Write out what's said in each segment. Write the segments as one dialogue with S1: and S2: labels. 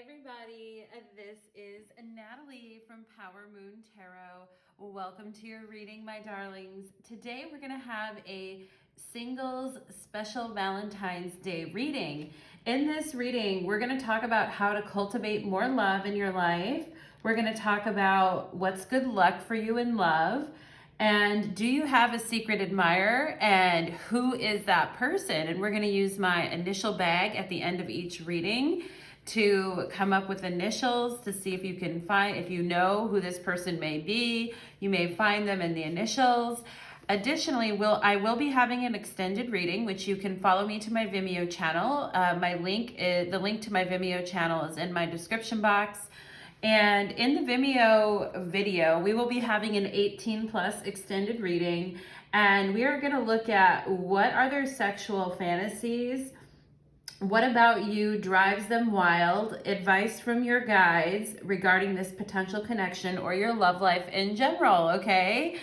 S1: everybody, this is Natalie from Power Moon Tarot. Welcome to your reading, my darlings. Today we're going to have a singles special Valentine's Day reading. In this reading, we're going to talk about how to cultivate more love in your life. We're going to talk about what's good luck for you in love. And do you have a secret admirer, and who is that person? And we're going to use my initial bag at the end of each reading to come up with initials to see if you can find, if you know who this person may be, you may find them in the initials. Additionally, I will be having an extended reading, which you can follow me to my Vimeo channel. The link to my Vimeo channel is in my description box. And in the Vimeo video, we will be having an 18 plus extended reading, and we are going to look at what are their sexual fantasies. What about you drives them wild? Advice from your guides regarding this potential connection or your love life in general, okay?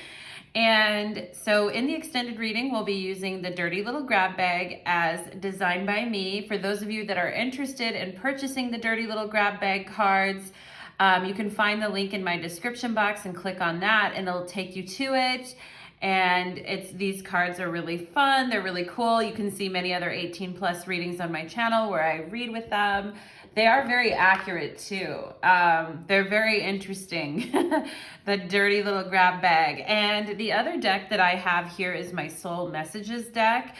S1: And so in the extended reading, we'll be using the Dirty Little Grab Bag as designed by me. For those of you that are interested in purchasing the Dirty Little Grab Bag cards, you can find the link in my description box and click on that, and it'll take you to it. And these cards are really fun. They're really cool. You can see many other 18 plus readings on my channel where I read with them. They are very accurate too. They're very interesting. The Dirty Little Grab Bag. And the other deck that I have here is my Soul Messages deck.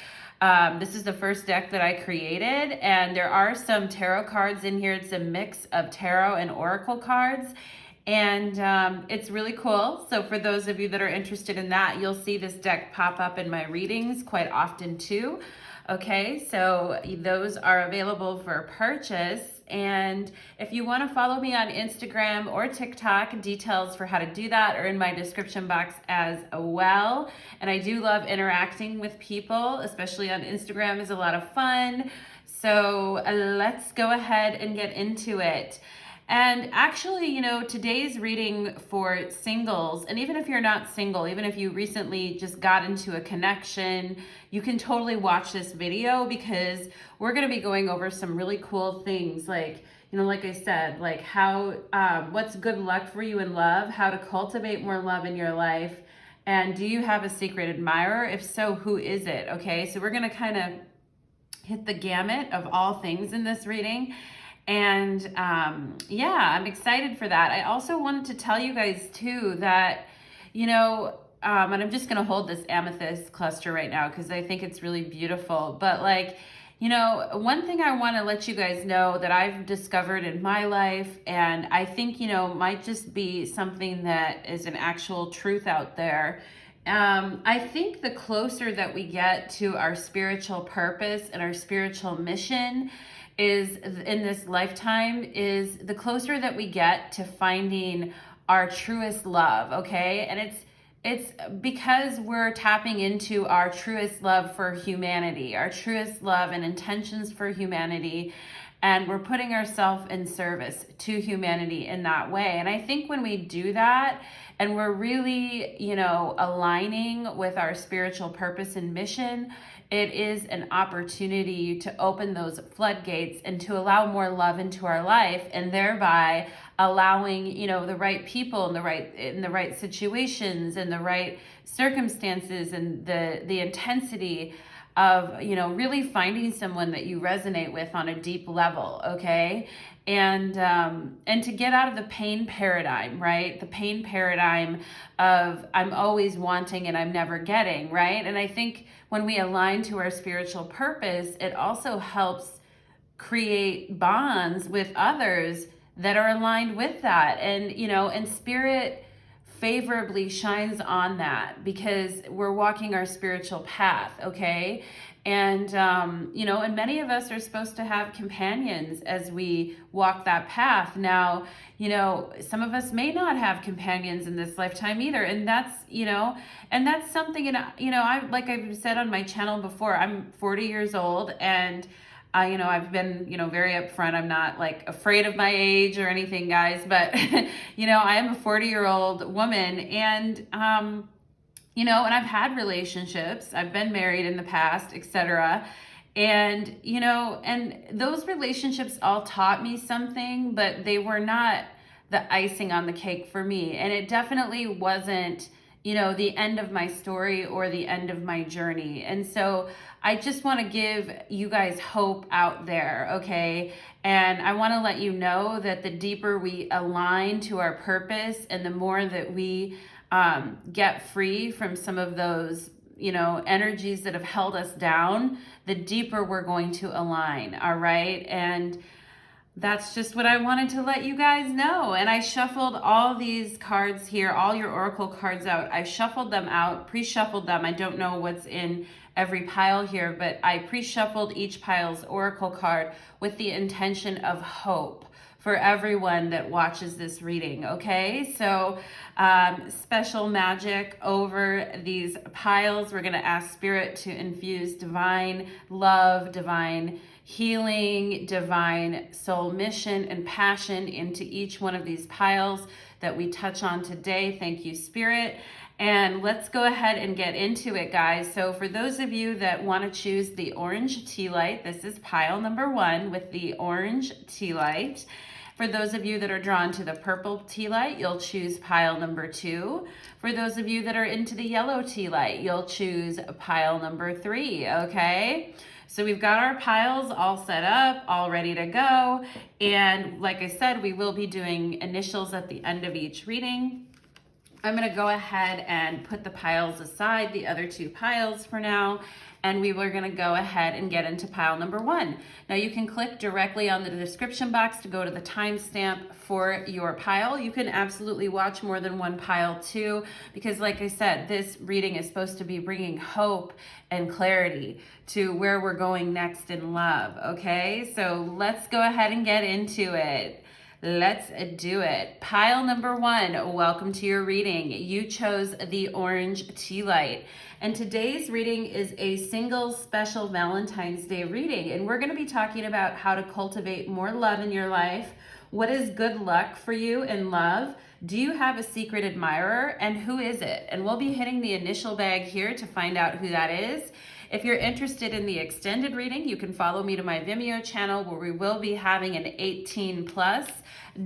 S1: This is the first deck that I created, and there are some tarot cards in here. It's a mix of tarot and oracle cards. And it's really cool. So for those of you that are interested in that, you'll see this deck pop up in my readings quite often too. Okay, so those are available for purchase. And if you want to follow me on Instagram or TikTok, details for how to do that are in my description box as well. And I do love interacting with people, especially on Instagram is a lot of fun. So let's go ahead and get into it. And actually, today's reading for singles, and even if you're not single, even if you recently just got into a connection, you can totally watch this video because we're going to be going over some really cool things like I said, like how, what's good luck for you in love, how to cultivate more love in your life, and do you have a secret admirer? If so, who is it? Okay, so we're going to kind of hit the gamut of all things in this reading. And I'm excited for that. I also wanted to tell you guys too that, and I'm just going to hold this amethyst cluster right now because I think it's really beautiful. But one thing I want to let you guys know that I've discovered in my life, and I think, might just be something that is an actual truth out there. I think the closer that we get to our spiritual purpose and our spiritual mission is in this lifetime, is the closer that we get to finding our truest love, okay? And it's because we're tapping into our truest love for humanity, our truest love and intentions for humanity, and we're putting ourselves in service to humanity in that way. And I think when we do that, and we're really, aligning with our spiritual purpose and mission, it is an opportunity to open those floodgates and to allow more love into our life, and thereby allowing, the right people in the right situations and the right circumstances and the intensity of, really finding someone that you resonate with on a deep level, okay? And to get out of the pain paradigm, right? The pain paradigm of I'm always wanting and I'm never getting, right? And I think when we align to our spiritual purpose, it also helps create bonds with others that are aligned with that. And spirit favorably shines on that because we're walking our spiritual path, okay? And, and many of us are supposed to have companions as we walk that path. Now, some of us may not have companions in this lifetime either. And that's something, like I've said on my channel before, I'm 40 years old, and I've been, very upfront. I'm not like afraid of my age or anything, guys, but, I am a 40-year-old woman, and, and I've had relationships, I've been married in the past, etc. And, you know, and those relationships all taught me something, but they were not the icing on the cake for me. And it definitely wasn't, you know, the end of my story or the end of my journey. And so I just want to give you guys hope out there, okay? And I want to let you know that the deeper we align to our purpose and the more that we get free from some of those, you know, energies that have held us down, the deeper we're going to align, all right? And that's just what I wanted to let you guys know. And I shuffled all these cards here, all your oracle cards out. I shuffled them out, pre-shuffled them. I don't know what's in every pile here, but I pre-shuffled each pile's oracle card with the intention of hope for everyone that watches this reading, okay? So special magic over these piles. We're gonna ask Spirit to infuse divine love, divine healing, divine soul mission and passion into each one of these piles that we touch on today. Thank you, Spirit. And let's go ahead and get into it, guys. So for those of you that want to choose the orange tea light, this is pile number 1 with the orange tea light. For those of you that are drawn to the purple tea light, you'll choose pile number 2. For those of you that are into the yellow tea light, you'll choose pile number 3, okay? So we've got our piles all set up, all ready to go. And like I said, we will be doing initials at the end of each reading. I'm gonna go ahead and put the piles aside, the other 2 piles for now, and we were gonna go ahead and get into pile number 1. Now you can click directly on the description box to go to the timestamp for your pile. You can absolutely watch more than one pile too, because like I said, this reading is supposed to be bringing hope and clarity to where we're going next in love, okay? So let's go ahead and get into it. Let's do it. Pile number 1, welcome to your reading. You chose the orange tea light. And today's reading is a single special Valentine's Day reading. And we're gonna be talking about how to cultivate more love in your life. What is good luck for you in love? Do you have a secret admirer? And who is it? And we'll be hitting the initial bag here to find out who that is. If you're interested in the extended reading, you can follow me to my Vimeo channel where we will be having an 18 plus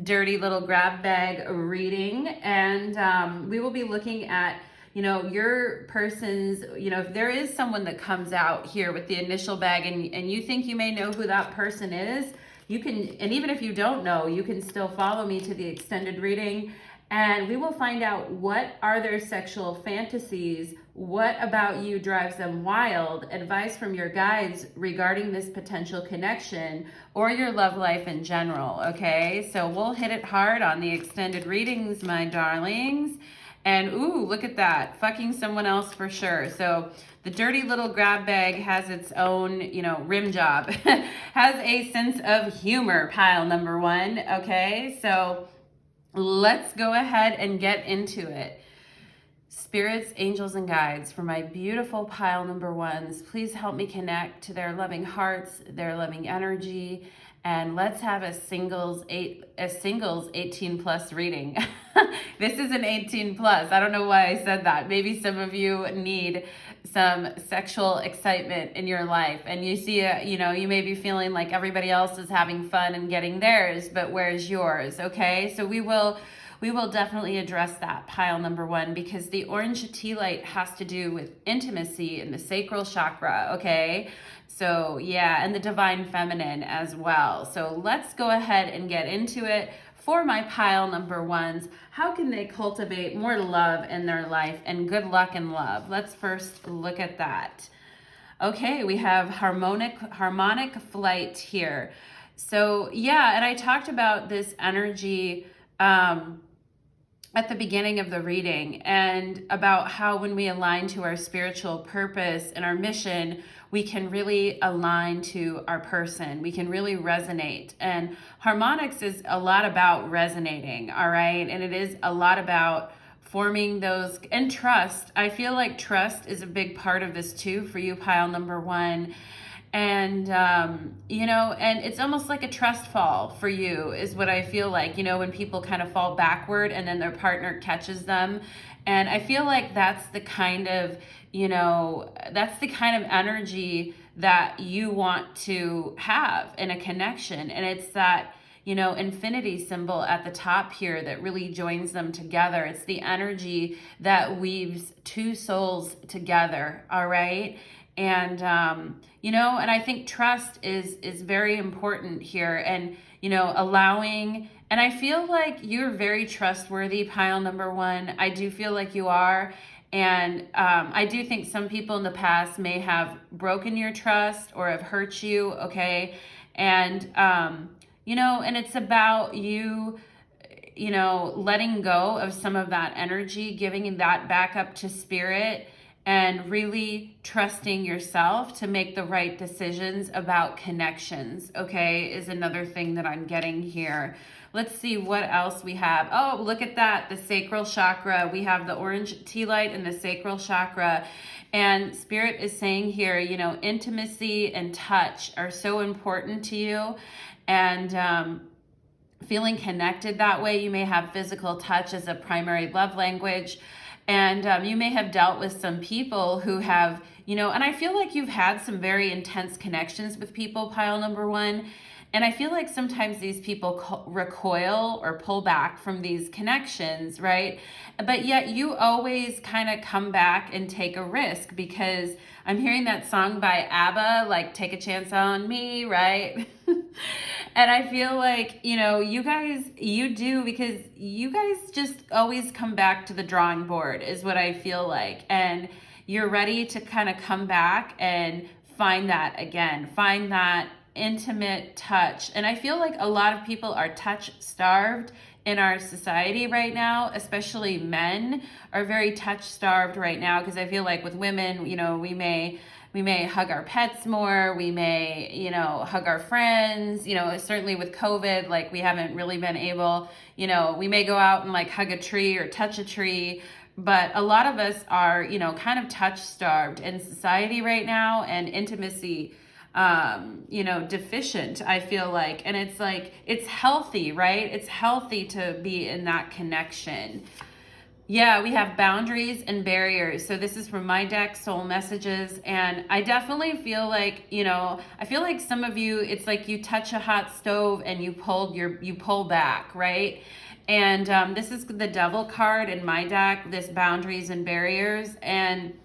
S1: dirty little grab bag reading. And we will be looking at, you know, your person's, you know, if there is someone that comes out here with the initial bag and you think you may know who that person is, you can, and even if you don't know, you can still follow me to the extended reading. And we will find out what are their sexual fantasies, what about you drives them wild, advice from your guides regarding this potential connection or your love life in general, okay? So we'll hit it hard on the extended readings, my darlings. And ooh, look at that, fucking someone else for sure. So the dirty little grab bag has its own, you know, rim job, has a sense of humor, pile number 1, okay? So let's go ahead and get into it. Spirits, angels, and guides, for my beautiful pile number 1s, please help me connect to their loving hearts, their loving energy, and let's have a singles 18 plus reading. This is an 18 plus. I don't know why I said that. Maybe some of you need some sexual excitement in your life, and you see, you know, you may be feeling like everybody else is having fun and getting theirs, but where's yours? Okay, so we will definitely address that, pile number 1, because the orange tea light has to do with intimacy and the sacral chakra, okay? So yeah, and the divine feminine as well. So let's go ahead and get into it. For my pile number 1s, how can they cultivate more love in their life and good luck in love? Let's first look at that. Okay, we have harmonic flight here. So yeah, and I talked about this energy at the beginning of the reading, and about how when we align to our spiritual purpose and our mission, we can really align to our person. We can really resonate. And harmonics is a lot about resonating, all right? And it is a lot about forming those, and trust. I feel like trust is a big part of this too for you, pile number 1. And, you know, and it's almost like a trust fall for you is what I feel like, you know, when people kind of fall backward and then their partner catches them. And I feel like that's the kind of, you know, that's the kind of energy that you want to have in a connection. And it's that, you know, infinity symbol at the top here that really joins them together. It's the energy that weaves two souls together, all right? And, you know, and I think trust is very important here, and, you know, allowing, and I feel like you're very trustworthy, pile number one. I do feel like you are. And I do think some people in the past may have broken your trust or have hurt you, okay? And, you know, and it's about you, you know, letting go of some of that energy, giving that back up to spirit, and really trusting yourself to make the right decisions about connections, okay, is another thing that I'm getting here. Let's see what else we have. Oh, look at that, the sacral chakra. We have the orange tea light in the sacral chakra. And Spirit is saying here, you know, intimacy and touch are so important to you. And feeling connected that way. You may have physical touch as a primary love language. And you may have dealt with some people who have, you know, and I feel like you've had some very intense connections with people, pile number one. And I feel like sometimes these people recoil or pull back from these connections, right? But yet you always kind of come back and take a risk, because I'm hearing that song by ABBA, like Take a Chance on Me, right? And I feel like, you know, you do, because you guys just always come back to the drawing board is what I feel like. And you're ready to kind of come back and find that again, find that intimate touch. And I feel like a lot of people are touch starved in our society right now, especially men are very touch starved right now, because I feel like with women, you know, we may hug our pets more, we may, you know, hug our friends, you know, certainly with COVID, like we haven't really been able, you know, we may go out and like hug a tree or touch a tree, but a lot of us are, you know, kind of touch starved in society right now, and intimacy you know, deficient, I feel like. And it's like, it's healthy, right? It's healthy to be in that connection. Yeah, we have boundaries and barriers. So this is from my deck, Soul Messages. And I definitely feel like, you know, I feel like some of you, it's like you touch a hot stove and you pull back, right? And this is the Devil card in my deck, this boundaries and barriers. And,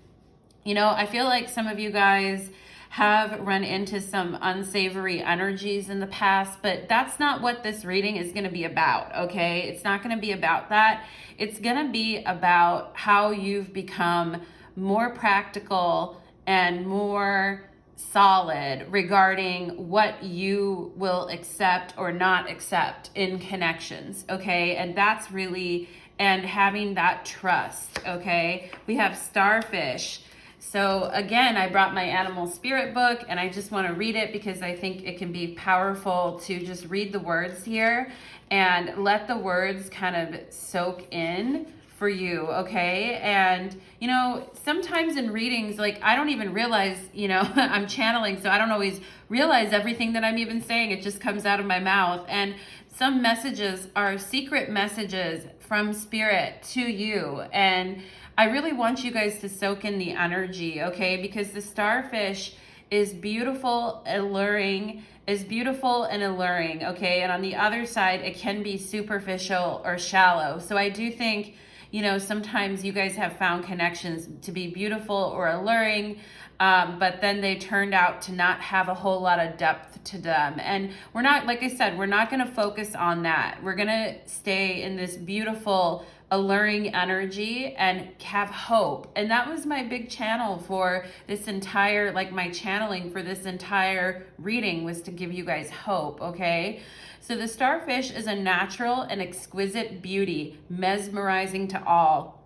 S1: you know, I feel like some of you guys have run into some unsavory energies in the past, but that's not what this reading is going to be about, okay? It's not going to be about that. It's going to be about how you've become more practical and more solid regarding what you will accept or not accept in connections, okay? And that's really, and having that trust, okay? We have Starfish. So again, I brought my animal spirit book, and I just want to read it because I think it can be powerful to just read the words here and let the words kind of soak in for you, okay? And, you know, sometimes in readings, like I don't even realize, you know, I'm channeling, so I don't always realize everything that I'm even saying. It just comes out of my mouth. And some messages are secret messages from spirit to you. And I really want you guys to soak in the energy, okay? Because the starfish is beautiful, alluring, okay? And on the other side, it can be superficial or shallow. So I do think, you know, sometimes you guys have found connections to be beautiful or alluring, but then they turned out to not have a whole lot of depth to them. And we're not, like I said, we're not going to focus on that. We're going to stay in this beautiful, alluring energy and have hope. And that was my big channel for this entire, like my channeling for this entire reading was to give you guys hope, okay? So the starfish is a natural and exquisite beauty, mesmerizing to all.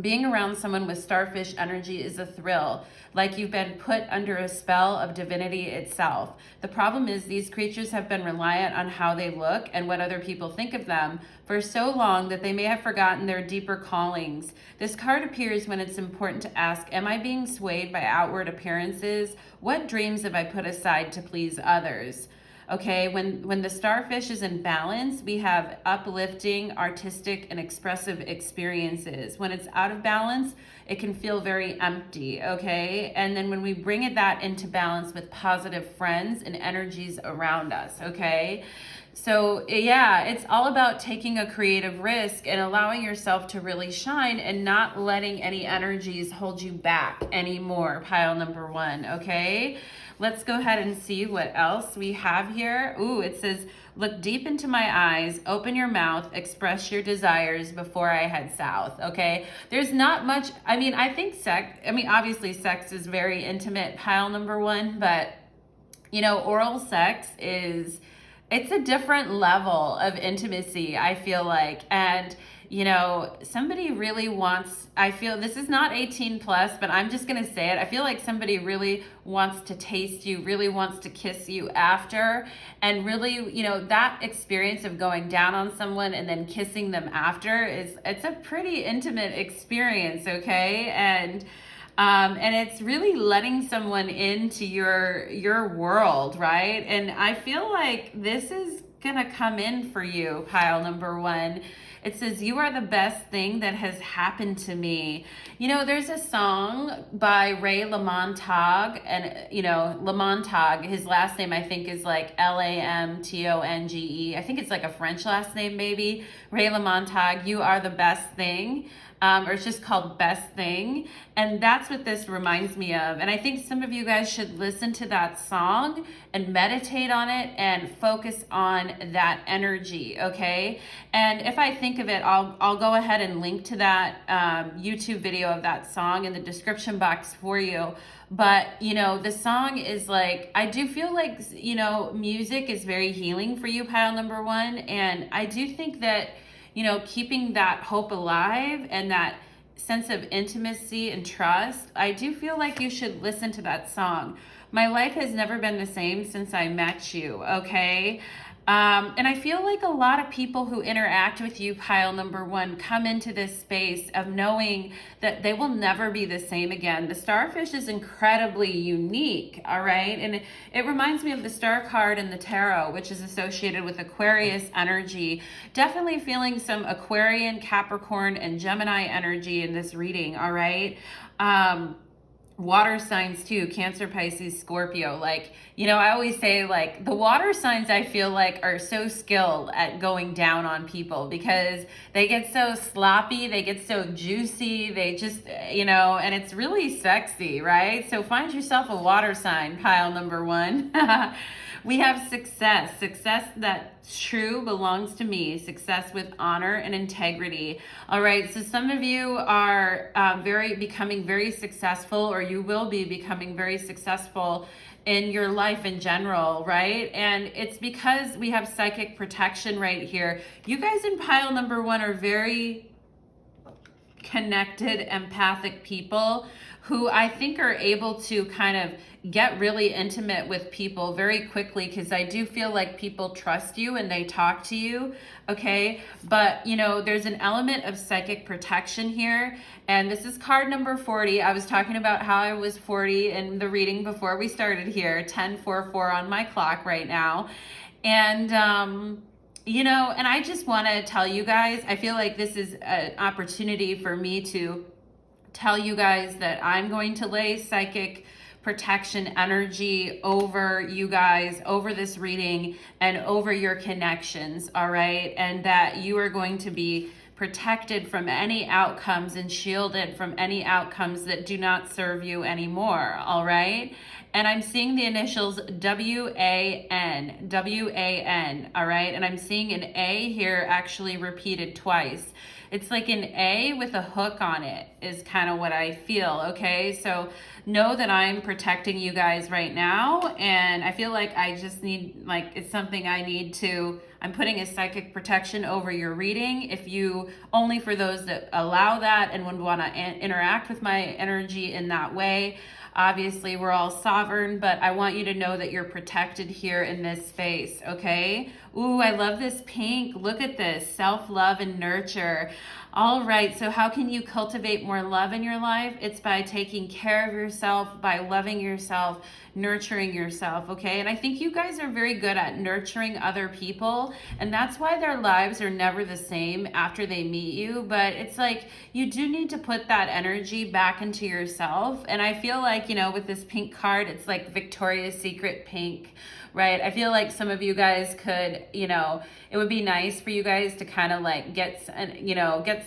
S1: Being around someone with starfish energy is a thrill, like you've been put under a spell of divinity itself. The problem is these creatures have been reliant on how they look and what other people think of them for so long that they may have forgotten their deeper callings. This card appears when it's important to ask, am I being swayed by outward appearances? What dreams have I put aside to please others? Okay, when the starfish is in balance, we have uplifting, artistic, and expressive experiences. When it's out of balance, it can feel very empty, okay? And then when we bring that into balance with positive friends and energies around us, okay? So yeah, it's all about taking a creative risk and allowing yourself to really shine and not letting any energies hold you back anymore, pile number 1, okay? Let's go ahead and see what else we have here. Ooh, it says, look deep into my eyes, open your mouth, express your desires before I head south, okay? There's not much, I mean, I think obviously sex is very intimate, pile number 1, but you know, oral sex it's a different level of intimacy, I feel like. And, you know, somebody really wants, I feel this is not 18 plus, but I'm just going to say it. I feel like somebody really wants to taste you, really wants to kiss you after. And really, you know, that experience of going down on someone and then kissing them after it's a pretty intimate experience, okay? And it's really letting someone into your world, right? And I feel like this is gonna come in for you, pile number 1. It says, you are the best thing that has happened to me. You know, there's a song by Ray Lamontague, and you know, Lamontague, his last name I think is like Lamtonge. I think it's like a French last name maybe. Ray Lamontague, you are the best thing. Or it's just called Best Thing. And that's what this reminds me of. And I think some of you guys should listen to that song and meditate on it and focus on that energy, okay? And if I think of it, I'll go ahead and link to that YouTube video of that song in the description box for you. But, you know, the song is like, I do feel like, you know, music is very healing for you, pile number 1. And I do think that, you know, keeping that hope alive and that sense of intimacy and trust, I do feel like you should listen to that song. My life has never been the same since I met you, okay? And I feel like a lot of people who interact with you, pile number 1, come into this space of knowing that they will never be the same again. The starfish is incredibly unique, all right? And it reminds me of the star card in the tarot, which is associated with Aquarius energy. Definitely feeling some Aquarian, Capricorn, and Gemini energy in this reading, all right? Water signs too, Cancer, Pisces, Scorpio. Like, you know, I always say like the water signs I feel like are so skilled at going down on people because they get so sloppy, they get so juicy, they just, you know, and it's really sexy, right? So find yourself a water sign, pile number 1. We have success that's true belongs to me, success with honor and integrity. All right, so some of you are becoming very successful, or you will be becoming very successful in your life in general, right? And it's because we have psychic protection right here. You guys in pile number 1 are very connected, empathic people who I think are able to kind of get really intimate with people very quickly, because I do feel like people trust you and they talk to you, okay? But, you know, there's an element of psychic protection here, and this is card number 40. I was talking about how I was 40 in the reading before we started here, 10:44 on my clock right now. And, you know, and I just want to tell you guys, I feel like this is an opportunity for me to tell you guys that I'm going to lay psychic protection energy over you guys, over this reading, and over your connections, all right? And that you are going to be protected from any outcomes and shielded from any outcomes that do not serve you anymore, all right? And I'm seeing the initials W-A-N, W-A-N, all right? And I'm seeing an A here actually repeated twice. It's like an A with a hook on it is kind of what I feel, okay? So know that I'm protecting you guys right now, and I feel like I just need, like, it's something I need to, I'm putting a psychic protection over your reading. If you, only for those that allow that and would want to interact with my energy in that way. Obviously, we're all sovereign, but I want you to know that you're protected here in this space, okay? Ooh, I love this pink. Look at this, self-love and nurture. All right, so how can you cultivate more love in your life? It's by taking care of yourself, by loving yourself, nurturing yourself, okay? And I think you guys are very good at nurturing other people, and that's why their lives are never the same after they meet you. But it's like you do need to put that energy back into yourself. And I feel like, you know, with this pink card, it's like Victoria's Secret pink, right? I feel like some of you guys could, you know, it would be nice for you guys to kind of like get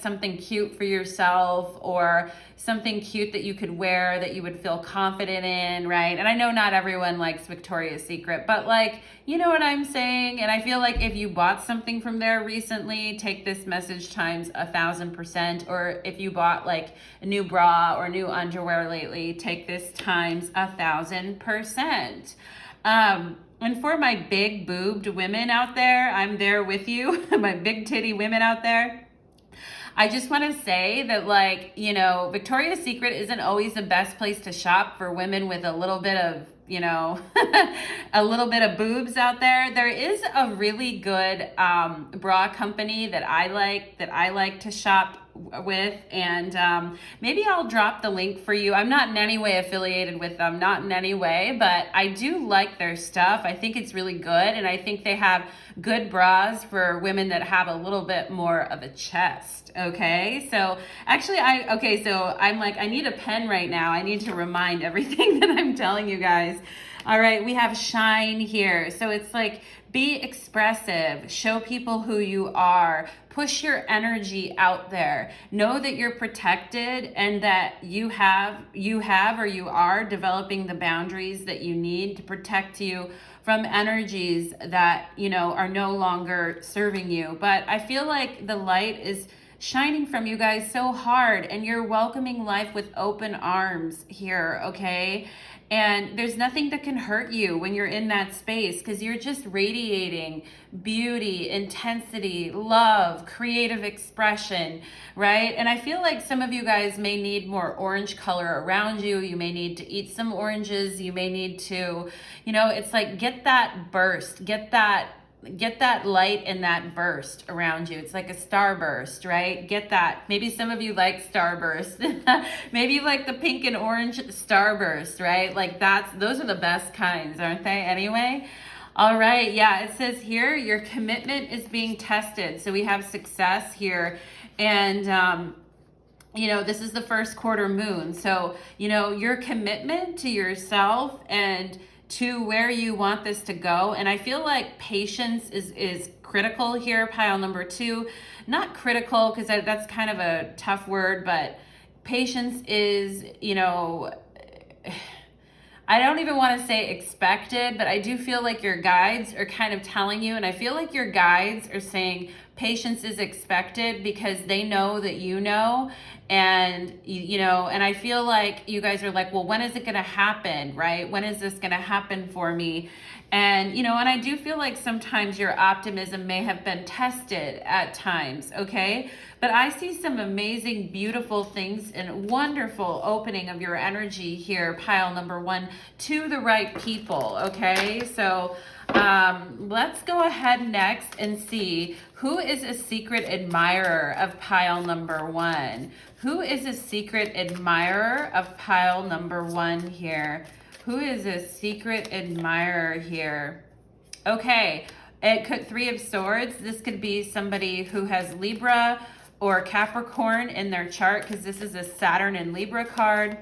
S1: something cute for yourself, or something cute that you could wear that you would feel confident in, right? And I know not everyone likes Victoria's Secret, but like, you know what I'm saying? And I feel like if you bought something from there recently, take this message times 1,000%. Or if you bought like a new bra or new underwear lately, take this times 1,000%. And for my big boobed women out there, I'm there with you, my big titty women out there. I just want to say that, like, you know, Victoria's Secret isn't always the best place to shop for women with a little bit of, you know, a little bit of boobs out there. There is a really good bra company that I like to shop with, and maybe I'll drop the link for you. I'm not in any way affiliated with them, not in any way, but I do like their stuff. I think it's really good, and I think they have good bras for women that have a little bit more of a chest. Okay, so actually I'm like, I need a pen right now. I need to remind everything that I'm telling you guys. All right, we have shine here. So it's like, be expressive, show people who you are, push your energy out there. Know that you're protected, and that you are developing the boundaries that you need to protect you from energies that, you know, are no longer serving you. But I feel like the light is shining from you guys so hard, and you're welcoming life with open arms here, okay? And there's nothing that can hurt you when you're in that space, because you're just radiating beauty, intensity, love, creative expression, right? And I feel like some of you guys may need more orange color around you. You may need to eat some oranges. You may need to, you know, it's like, get that burst, get that light and that burst around you. It's like a starburst, right? Get that. Maybe some of you like starburst. Maybe you like the pink and orange starburst, right? Like those are the best kinds, aren't they? Anyway. All right. Yeah. It says here, your commitment is being tested. So we have success here. And, you know, this is the first quarter moon. So, you know, your commitment to yourself and to where you want this to go. And I feel like patience is critical here, pile number 2. Not critical, because that's kind of a tough word, but patience is, you know, I don't even want to say expected, but I do feel like your guides are kind of telling you, and I feel like your guides are saying patience is expected because they know that you know. And, you know, and I feel like you guys are like, well, when is it going to happen, right? When is this going to happen for me? And, you know, and I do feel like sometimes your optimism may have been tested at times, okay? But I see some amazing, beautiful things and wonderful opening of your energy here, pile number 1, to the right people, okay? So let's go ahead next and see who is a secret admirer of pile number 1. Who is a secret admirer of pile number 1 here? Who is a secret admirer here? Okay, it could 3 of Swords. This could be somebody who has Libra or Capricorn in their chart, because this is a Saturn and Libra card.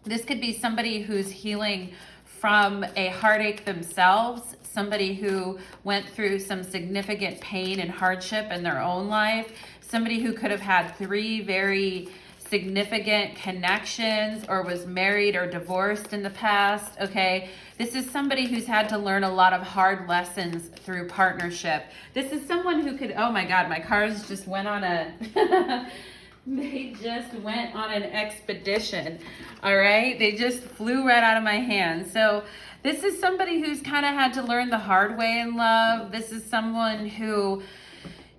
S1: This could be somebody who's healing from a heartache themselves, somebody who went through some significant pain and hardship in their own life, somebody who could have had 3 very significant connections or was married or divorced in the past, okay? This is somebody who's had to learn a lot of hard lessons through partnership. This is someone who could, oh my God, my cars just went on a, they just went on an expedition, all right? They just flew right out of my hand. So this is somebody who's kind of had to learn the hard way in love. This is someone who,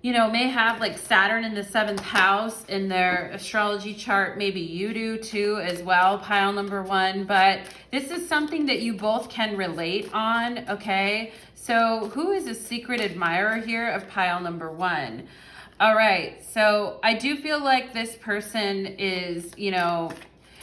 S1: you know, may have like Saturn in the 7th house in their astrology chart. Maybe you do too as well, pile number 1. But this is something that you both can relate on, okay? So who is a secret admirer here of pile number 1? All right, so I do feel like this person is, you know,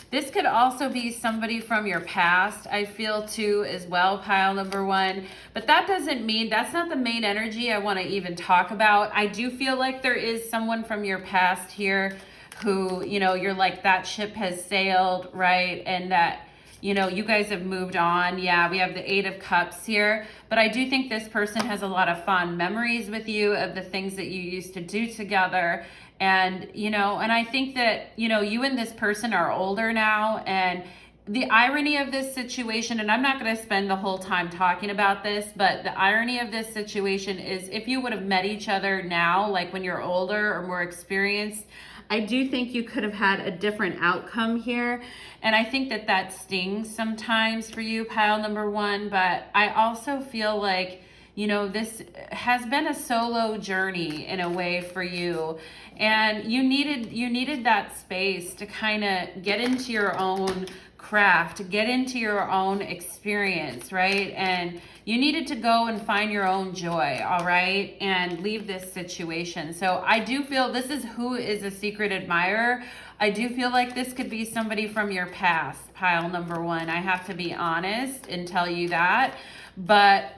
S1: this could also be somebody from your past, I feel too, as well, pile number 1. But that doesn't mean, that's not the main energy I want to even talk about. I do feel like there is someone from your past here who, you know, you're like, that ship has sailed, right? And that, you know, you guys have moved on. Yeah, we have the 8 of Cups here. But I do think this person has a lot of fond memories with you of the things that you used to do together. And, you know, and I think that, you know, you and this person are older now. And the irony of this situation, and I'm not going to spend the whole time talking about this, but the irony of this situation is if you would have met each other now, like when you're older or more experienced, I do think you could have had a different outcome here. And I think that that stings sometimes for you, pile number 1. But I also feel like, you know, this has been a solo journey in a way for you. And you needed that space to kind of get into your own craft, get into your own experience, right? And you needed to go and find your own joy, all right? And leave this situation. So I do feel this is who is a secret admirer. I do feel like this could be somebody from your past, pile number 1. I have to be honest and tell you that. But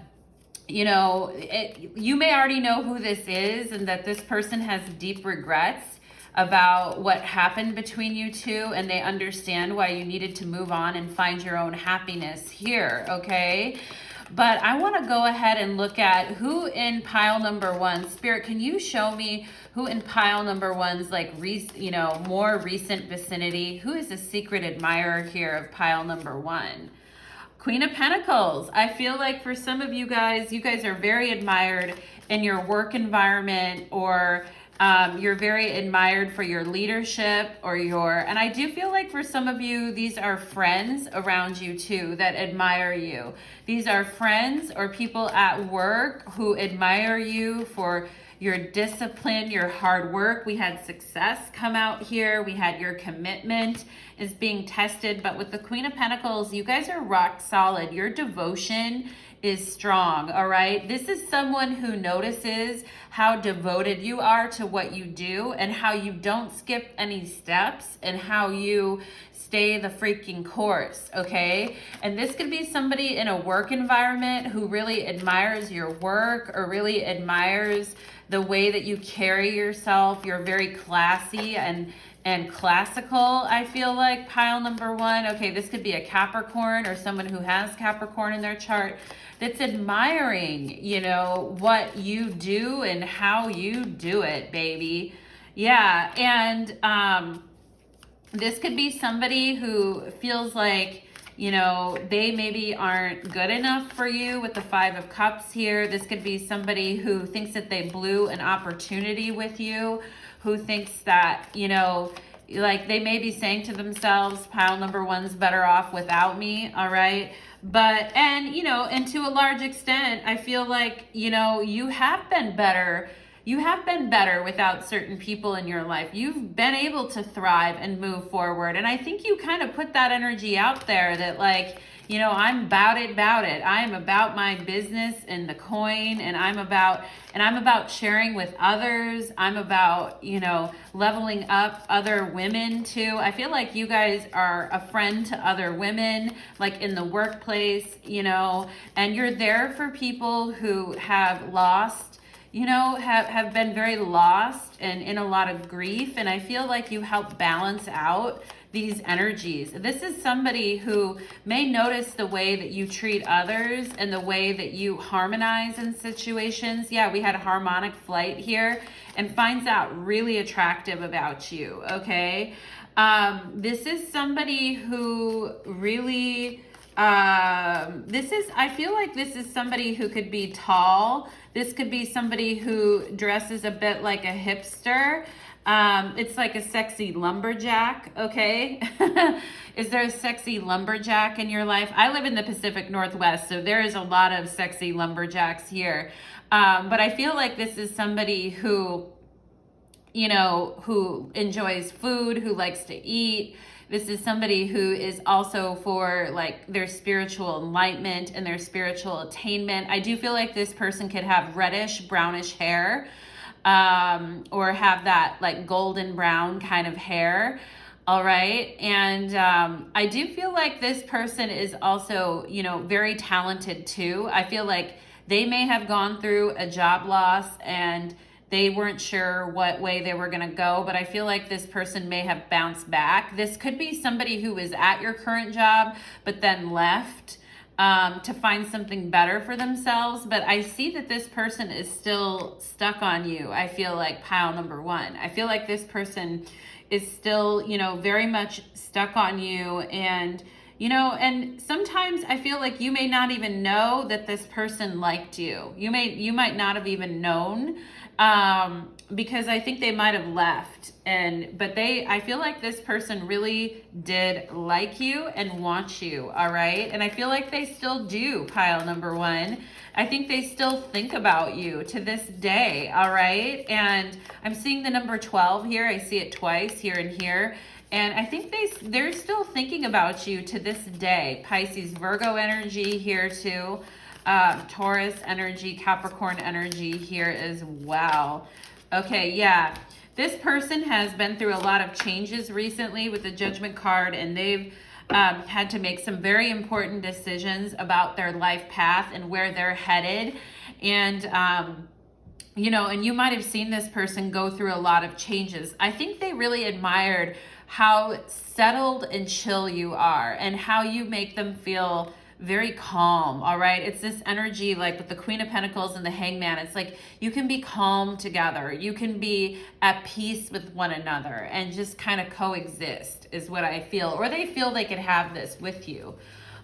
S1: you know, you may already know who this is and that this person has deep regrets about what happened between you two, and they understand why you needed to move on and find your own happiness here, okay? But I want to go ahead and look at who in pile number 1, Spirit, can you show me who in pile number 1's like, you know, more recent vicinity, who is a secret admirer here of pile number 1? Queen of Pentacles. I feel like for some of you guys are very admired in your work environment, or you're very admired for your leadership or and I do feel like for some of you, these are friends around you too that admire you. These are friends or people at work who admire you for your discipline, your hard work. We had success come out here. We had your commitment is being tested. But with the Queen of Pentacles, you guys are rock solid. Your devotion is strong, all right? This is someone who notices how devoted you are to what you do and how you don't skip any steps and how you stay the freaking course, okay? And this could be somebody in a work environment who really admires your work or really admires the way that you carry yourself. You're very classy and classical, I feel like, pile number 1. Okay, this could be a Capricorn or someone who has Capricorn in their chart that's admiring, you know, what you do and how you do it, baby. Yeah, and this could be somebody who feels like, you know, they maybe aren't good enough for you with the 5 of Cups here. This could be somebody who thinks that they blew an opportunity with you, who thinks that, you know, like they may be saying to themselves, pile number 1's better off without me, all right? But, and, you know, and to a large extent, I feel like, you know, you have been better. You have been better without certain people in your life. You've been able to thrive and move forward. And I think you kind of put that energy out there that like, you know, I'm about it. I am about my business and the coin, and I'm about sharing with others. I'm about, you know, leveling up other women too. I feel like you guys are a friend to other women, like in the workplace, you know, and you're there for people who have lost, you know, have been very lost and in a lot of grief. And I feel like you help balance out these energies. This is somebody who may notice the way that you treat others and the way that you harmonize in situations. Yeah, we had a harmonic flight here, and finds out really attractive about you, okay? This is somebody who really, I feel like this is somebody who could be tall. This could be somebody who dresses a bit like a hipster. It's like a sexy lumberjack, okay? Is there a sexy lumberjack in your life? I live in the Pacific Northwest, so there is a lot of sexy lumberjacks here. But I feel like this is somebody who, you know, who enjoys food, who likes to eat. This is somebody who is also for like their spiritual enlightenment and their spiritual attainment. I do feel like this person could have reddish, brownish hair, or have that like golden brown kind of hair. All right. And I do feel like this person is also, you know, very talented too. I feel like they may have gone through a job loss and they weren't sure what way they were going to go, but I feel like this person may have bounced back. This could be somebody who was at your current job, but then left to find something better for themselves. But I see that this person is still stuck on you. I feel like pile number one. I feel like this person is still, you know, very much stuck on you. And, you know, and sometimes I feel like you may not even know that this person liked you. You might not have even known, because I think they might have left, but I feel like this person really did like you and want you. All right. And I feel like they still do, pile number one. I think they still think about you to this day. All right. And I'm seeing the number 12 here. I see it twice, here and here. And I think they're still thinking about you to this day. Pisces, Virgo energy here too. Taurus energy, Capricorn energy here as well. Okay, yeah. This person has been through a lot of changes recently with the Judgment card, and they've had to make some very important decisions about their life path and where they're headed. And, you know, and you might have seen this person go through a lot of changes. I think they really admired how settled and chill you are and how you make them feel very calm. All right. It's this energy like with the Queen of Pentacles and the Hangman. It's like you can be calm together. You can be at peace with one another and just kind of coexist is what I feel. Or they feel they could have this with you.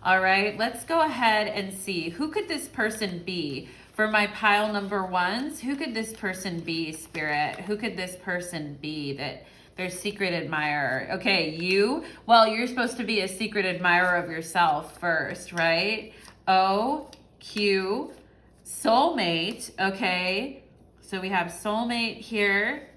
S1: All right. Let's go ahead and see, who could this person be? For my pile number ones, who could this person be, Spirit? Who could this person be that their secret admirer? Okay, you. Well, you're supposed to be a secret admirer of yourself first, right? O, Q, soulmate. Okay, so we have soulmate here,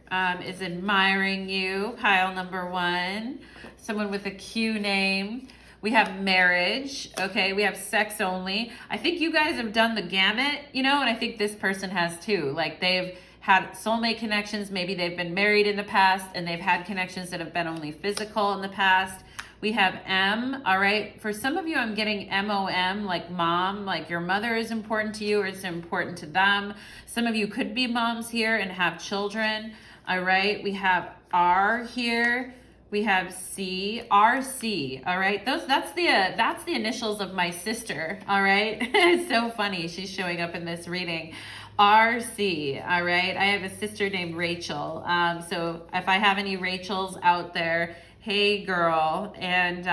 S1: is admiring you, pile number one. Someone with a Q name. We have marriage. Okay, we have sex only. I think you guys have done the gamut, you know, and I think this person has too. Like they've had soulmate connections. Maybe they've been married in the past and they've had connections that have been only physical in the past. We have M. All right. For some of you, I'm getting MOM, like mom, like your mother is important to you or it's important to them. Some of you could be moms here and have children. All right. We have R here. We have C, RC. All right. That's the initials of my sister. All right. It's so funny. She's showing up in this reading. RC, all right? I have a sister named Rachel. So if I have any Rachels out there, hey girl. And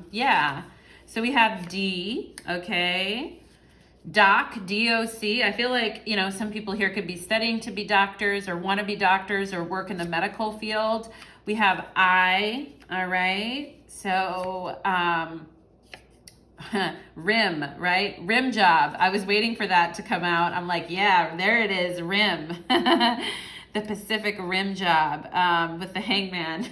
S1: yeah, so we have D, okay? Doc, D-O-C. I feel like, you know, some people here could be studying to be doctors or want to be doctors or work in the medical field. We have I, all right? So, rim, right? Rim job. I was waiting for that to come out. I'm like, yeah, there it is, rim. The Pacific Rim job with the Hangman,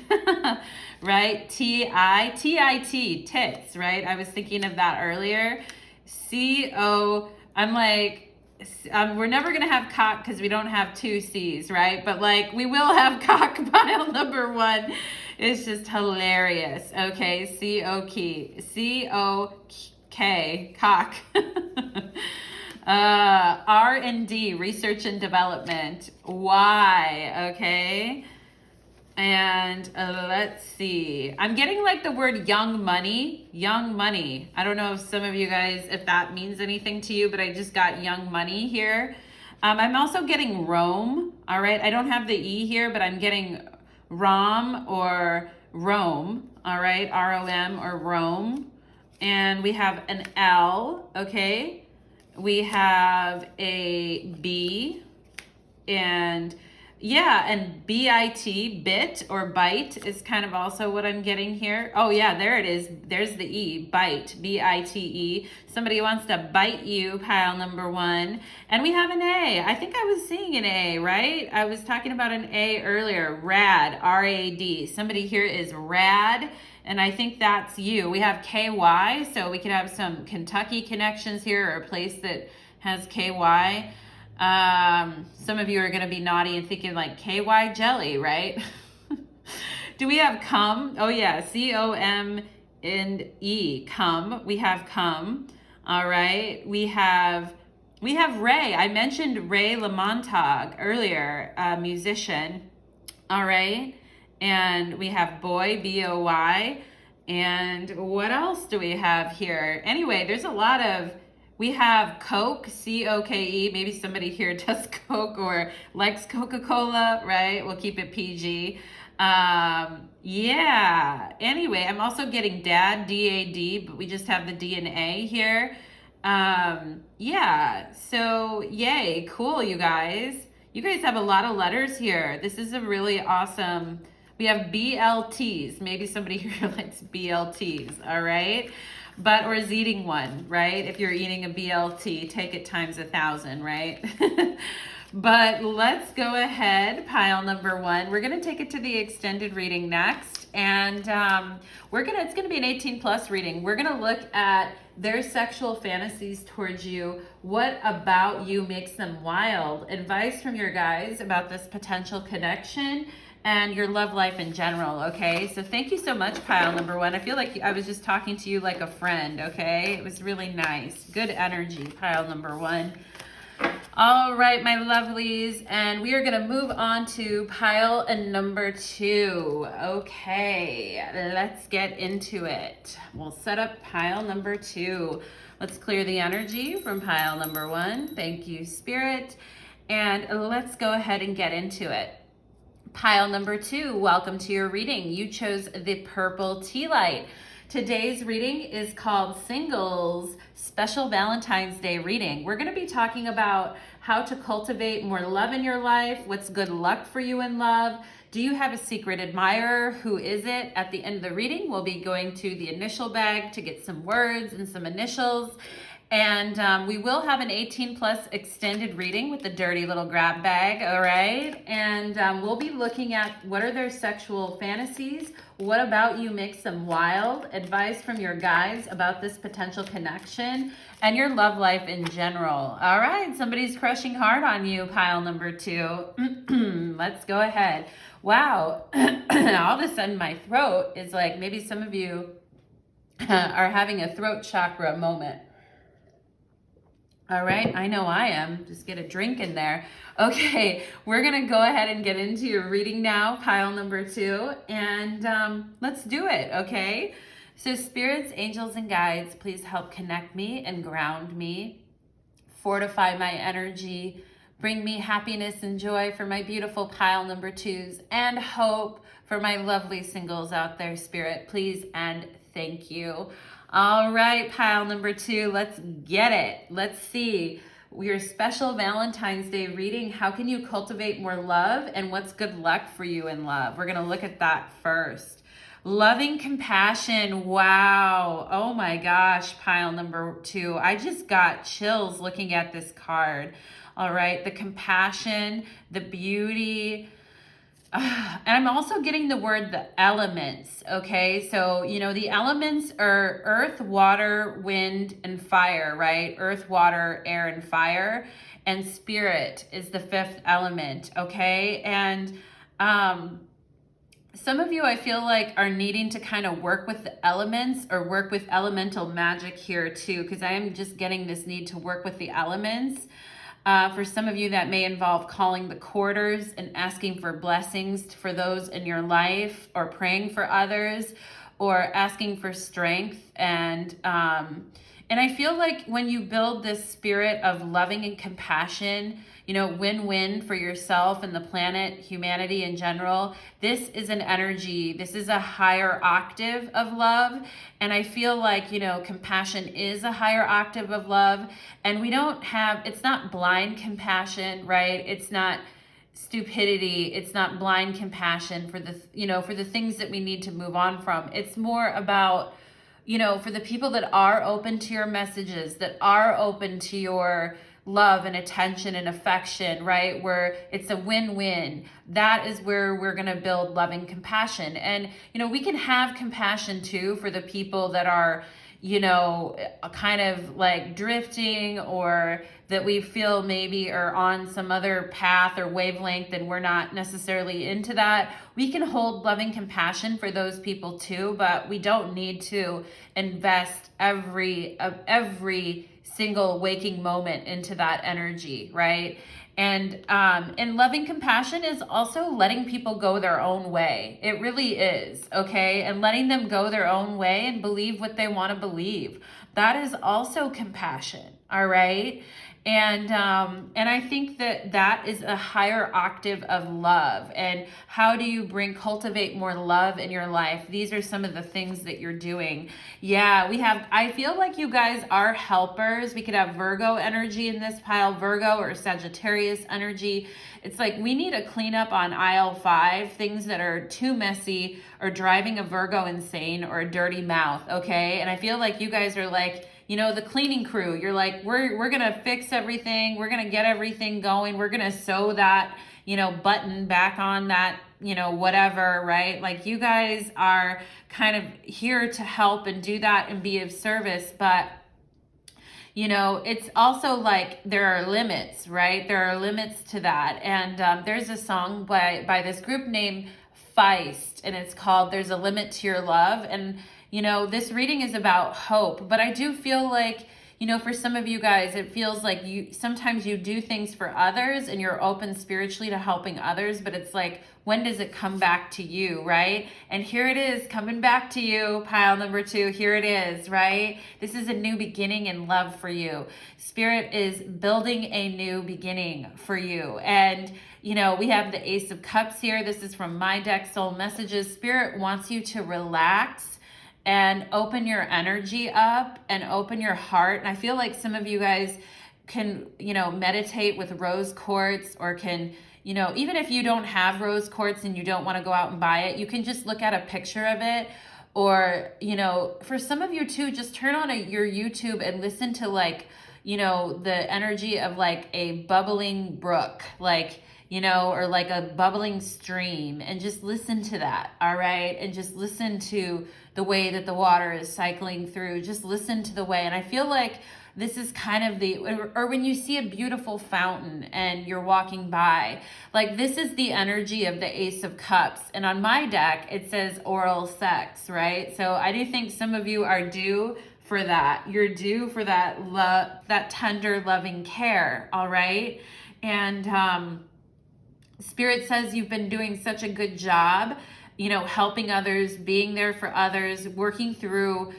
S1: right? T-I-T, tits, right? I was thinking of that earlier. C-O, I'm like, we're never going to have cock because we don't have two C's, right? But like, we will have cock pile number one. It's just hilarious. Okay, C-O-K, cock. R&D, research and development. Y, okay. And let's see. I'm getting like the word young money. Young money. I don't know if some of you guys, if that means anything to you, but I just got young money here. I'm also getting Rome. All right. I don't have the E here, but I'm getting Rom or Rome. All right. R-O-M or Rome. And we have an L. Okay. We have a B and Yeah, and B-I-T, bit or bite is kind of also what I'm getting here. Oh yeah, there it is. There's the E, bite, B-I-T-E. Somebody wants to bite you, pile number 1. And we have an A. I think I was seeing an A, right? I was talking about an A earlier, rad, R-A-D. Somebody here is rad, and I think that's you. We have K-Y, so we could have some Kentucky connections here, or a place that has K-Y. Some of you are going to be naughty and thinking like KY jelly, right? Do we have come? Oh yeah, C-O-M and E, come. We have come. All right. We have Ray. I mentioned Ray Lamontag earlier, a musician. All right. And we have boy, B-O-Y. And what else do we have here? Anyway, there's a lot of, we have Coke, C-O-K-E. Maybe somebody here does Coke or likes Coca-Cola, right? We'll keep it PG. Yeah. Anyway, I'm also getting dad, D-A-D, but we just have the D and A here. Yeah. So, yay. Cool, you guys. You guys have a lot of letters here. This is a really awesome... We have BLTs. Maybe somebody here likes BLTs, all right? But, or is eating one, right? If you're eating a BLT, take it times 1,000, right? But let's go ahead, pile number 1. We're gonna take it to the extended reading next. And it's gonna be an 18+ reading. We're gonna look at their sexual fantasies towards you. What about you makes them wild? Advice from your guys about this potential connection and your love life in general, okay? So thank you so much, pile number 1. I feel like I was just talking to you like a friend, okay? It was really nice. Good energy, pile number 1. All right, my lovelies, and we are gonna move on to pile number 2. Okay, let's get into it. We'll set up pile number 2. Let's clear the energy from pile number 1. Thank you, Spirit. And let's go ahead and get into it. Pile number 2, welcome to your reading. You chose the purple tea light. Today's reading is called Singles Special Valentine's Day Reading. We're going to be talking about how to cultivate more love in your life, what's good luck for you in love. Do you have a secret admirer? Who is it? At the end of the reading, we'll be going to the initial bag to get some words and some initials. And we will have an 18+ extended reading with the dirty little grab bag, all right? And we'll be looking at what are their sexual fantasies, what about you makes them wild, advice from your guys about this potential connection, and your love life in general. All right, somebody's crushing hard on you, pile number 2. Let's go ahead. Wow, all of a sudden my throat is like, maybe some of you are having a throat chakra moment. All right, I know I am. Just get a drink in there. Okay, we're gonna go ahead and get into your reading now, pile number 2, and let's do it, okay? So spirits, angels, and guides, please help connect me and ground me, fortify my energy, bring me happiness and joy for my beautiful pile number 2s, and hope for my lovely singles out there, Spirit, please and thank you. All right, pile number 2, let's get it. Let's see your special Valentine's Day reading. How can you cultivate more love and what's good luck for you in love? We're gonna look at that first. Loving compassion, wow. Oh my gosh, pile number 2. I just got chills looking at this card. All right, the compassion, the beauty, and I'm also getting the word the elements, okay? So, you know, the elements are earth, water, wind, and fire, right? Earth, water, air, and fire. And spirit is the 5th element, okay? And some of you, I feel like, are needing to kind of work with the elements or work with elemental magic here too, because I am just getting this need to work with the elements. For some of you, that may involve calling the quarters and asking for blessings for those in your life, or praying for others, or asking for strength. And I feel like when you build this spirit of loving and compassion, you know, win-win for yourself and the planet, humanity in general, this is an energy, this is a higher octave of love. And I feel like, you know, compassion is a higher octave of love. And we don't have, it's not blind compassion, right? It's not, stupidity. It's not blind compassion for the, for the things that we need to move on from. It's more about, for the people that are open to your messages, that are open to your love and attention and affection, right? Where it's a win-win. That is where we're going to build loving compassion. And, we can have compassion too for the people that are, kind of like drifting, or that we feel maybe are on some other path or wavelength and we're not necessarily into that. We can hold loving compassion for those people too, but we don't need to invest every single waking moment into that energy, right? And loving compassion is also letting people go their own way. It really is, okay? And letting them go their own way and believe what they want to believe. That is also compassion, all right? And I think that is a higher octave of love. And how do you cultivate more love in your life? These are some of the things that you're doing. Yeah, I feel like you guys are helpers. We could have Virgo energy in this pile, Virgo or Sagittarius energy. It's like we need a cleanup on aisle 5, things that are too messy or driving a Virgo insane or a dirty mouth, okay? And I feel like you guys are like, the cleaning crew. You're like, we're going to fix everything. We're going to get everything going. We're going to sew that, button back on that, whatever, right? Like you guys are kind of here to help and do that and be of service. But, it's also like there are limits, right? There are limits to that. And there's a song by this group named Feist, and it's called There's a Limit to Your Love. And this reading is about hope, but I do feel like, for some of you guys, it feels like sometimes you do things for others and you're open spiritually to helping others, but it's like, when does it come back to you, right? And here it is coming back to you, pile number 2. Here it is, right? This is a new beginning in love for you. Spirit is building a new beginning for you. And, we have the Ace of Cups here. This is from my deck, Soul Messages. Spirit wants you to relax and open your energy up and open your heart. And I feel like some of you guys can, meditate with rose quartz, or can, even if you don't have rose quartz and you don't want to go out and buy it, you can just look at a picture of it. Or, for some of you too, just turn on your YouTube and listen to like, the energy of like a bubbling brook, like, or like a bubbling stream, and just listen to that, all right? And just listen to the way that the water is cycling through. Just listen to the way. And I feel like this is kind of or when you see a beautiful fountain and you're walking by, like this is the energy of the Ace of Cups. And on my deck, it says oral sex, right? So I do think some of you are due for that. You're due for that love, that tender, loving care, all right? And, Spirit says you've been doing such a good job, helping others, being there for others, working through,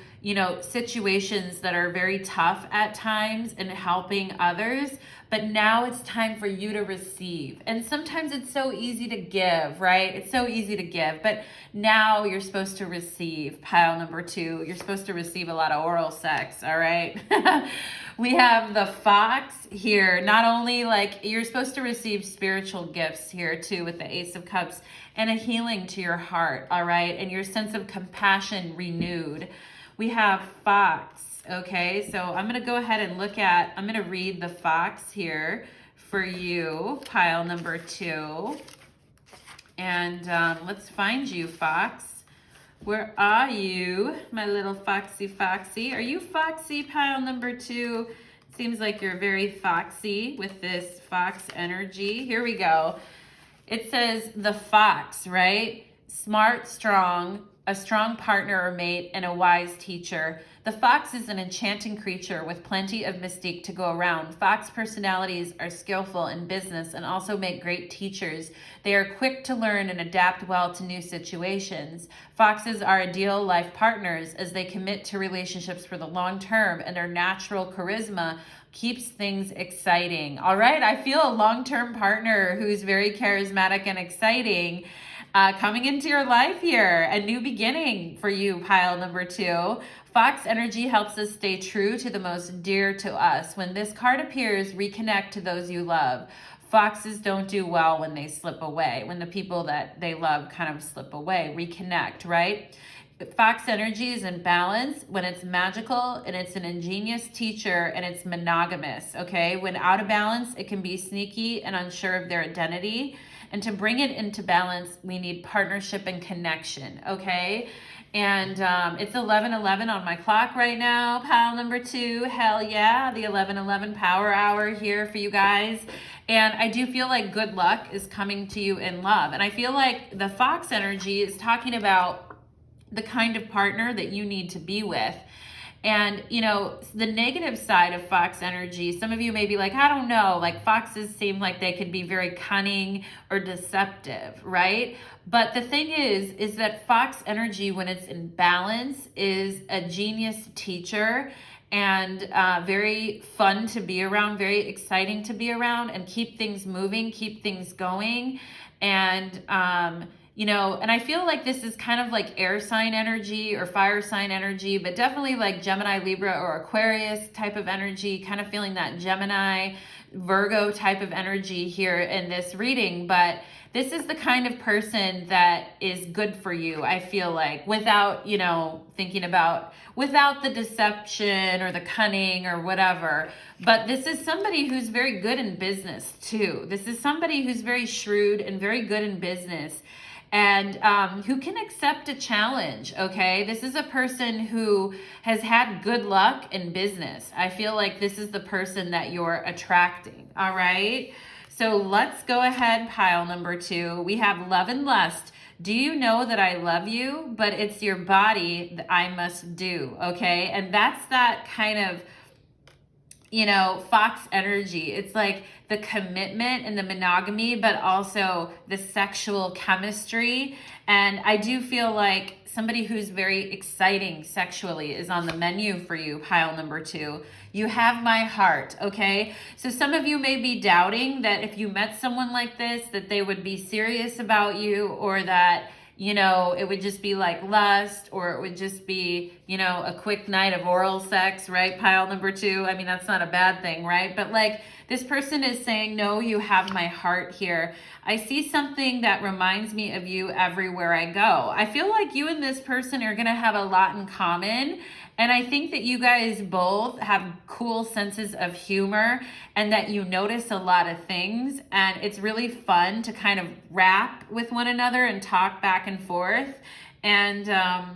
S1: situations that are very tough at times, and helping others. But now it's time for you to receive. And sometimes it's so easy to give, right? It's so easy to give. But now you're supposed to receive, pile number 2. You're supposed to receive a lot of oral sex, all right? We have the Fox here. Not only like you're supposed to receive spiritual gifts here too with the Ace of Cups, and a healing to your heart, all right? And your sense of compassion renewed. We have Fox, okay? So I'm going to go ahead and I'm going to read the Fox here for you, pile number 2. And let's find you, Fox. Where are you, my little foxy? Are you foxy, pile number 2? Seems like you're very foxy with this Fox energy. Here we go. It says the Fox, right? Smart, strong, a strong partner or mate, and a wise teacher. The fox is an enchanting creature with plenty of mystique to go around. Fox personalities are skillful in business and also make great teachers. They are quick to learn and adapt well to new situations. Foxes are ideal life partners as they commit to relationships for the long term, and their natural charisma keeps things exciting. All right, I feel a long-term partner who's very charismatic and exciting coming into your life here. A new beginning for you, pile number 2. Fox energy helps us stay true to the most dear to us. When this card appears, reconnect to those you love. foxes don't do well when they slip away, when the people that they love kind of slip away, reconnect, right? Fox energy is in balance when it's magical and it's an ingenious teacher and it's monogamous, okay? When out of balance, it can be sneaky and unsure of their identity. And to bring it into balance, we need partnership and connection, okay? And it's 11:11 on my clock right now. Pile number 2, hell yeah, the 11:11 power hour here for you guys. And I do feel like good luck is coming to you in love. And I feel like the fox energy is talking about the kind of partner that you need to be with. And, you know, the negative side of fox energy, some of you may be like, I don't know, like foxes seem like they could be very cunning or deceptive, right? But the thing is that fox energy, when it's in balance, is a genius teacher and very fun to be around, very exciting to be around, and keep things moving, keep things going. And, you know, and I feel like this is kind of like air sign energy or fire sign energy, but definitely like Gemini, Libra, or Aquarius type of energy, kind of feeling that Gemini, Virgo type of energy here in this reading. But this is the kind of person that is good for you, I feel like, without, you know, thinking about, without the deception or the cunning or whatever. But this is somebody who's very good in business too. This is somebody who's very shrewd and very good in business, and who can accept a challenge, okay? This is a person who has had good luck in business. I feel like this is the person that you're attracting, all right? So let's go ahead, pile number 2. We have love and lust. Do you know that I love you, but it's your body that I must do, okay? And that's that kind of, you know, fox energy. It's like the commitment and the monogamy, but also the sexual chemistry. And I do feel like somebody who's very exciting sexually is on the menu for you, pile number 2. You have my heart, okay? So some of you may be doubting that if you met someone like this, that they would be serious about you, or that, you know, it would just be like lust, or it would just be, you know, a quick night of oral sex, right? Pile number 2. I mean, that's not a bad thing, right? But like, this person is saying, no, you have my heart here. I see something that reminds me of you everywhere I go. I feel like you and this person are going to have a lot in common. And I think that you guys both have cool senses of humor, and that you notice a lot of things. And it's really fun to kind of rap with one another and talk back and forth. And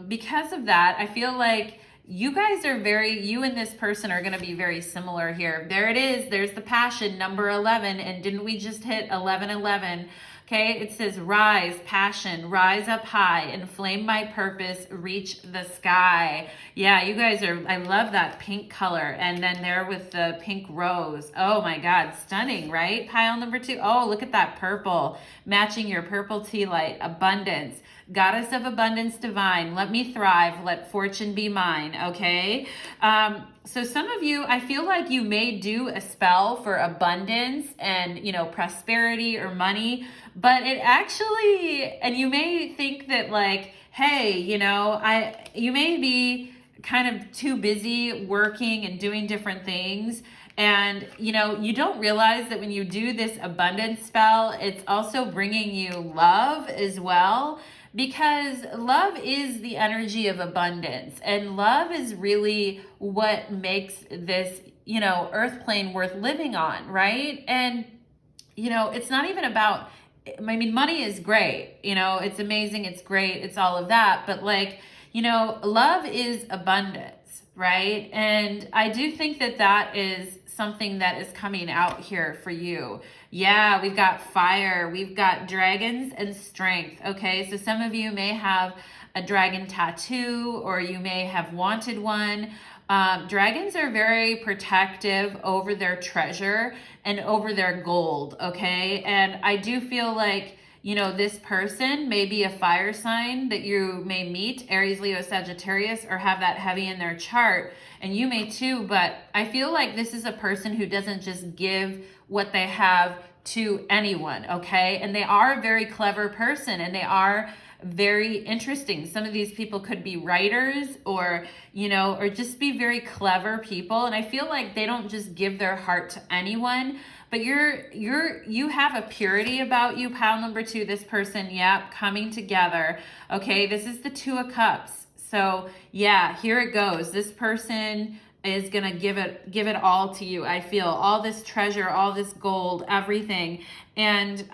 S1: because of that, I feel like you guys are you and this person are going to be very similar here. There it is. There's the passion, number 11. And didn't we just hit 11:11? Okay, it says rise, passion, rise up high, inflame my purpose, reach the sky. Yeah, you guys I love that pink color. And then there with the pink rose. Oh my God, stunning, right? Pile number 2. Oh, look at that purple, matching your purple tea light, abundance. Goddess of abundance divine, let me thrive, let fortune be mine, okay? So some of you, I feel like you may do a spell for abundance and, you know, prosperity or money, but it actually, and you may think that like, hey, you know, you may be kind of too busy working and doing different things. And, you know, you don't realize that when you do this abundance spell, it's also bringing you love as well. Because love is the energy of abundance, and love is really what makes this, you know, earth plane worth living on, right? And, you know, it's not even about, I mean, money is great, you know, it's amazing, it's great, it's all of that, but like, you know, love is abundance, right? And I do think that that is something that is coming out here for you. Yeah, we've got fire, we've got dragons and strength. Okay, so some of you may have a dragon tattoo, or you may have wanted one. Dragons are very protective over their treasure and over their gold, okay? And I do feel like, you know, this person may be a fire sign that you may meet, Aries, Leo, Sagittarius, or have that heavy in their chart. And you may too, but I feel like this is a person who doesn't just give what they have to anyone, okay? And they are a very clever person, and they are very interesting. Some of these people could be writers, or, you know, or just be very clever people. And I feel like they don't just give their heart to anyone, but you have a purity about you, pile number 2, this person, yep, coming together. Okay, this is the 2 of Cups. So yeah, here it goes. This person is gonna give it all to you. I feel all this treasure, all this gold, everything. And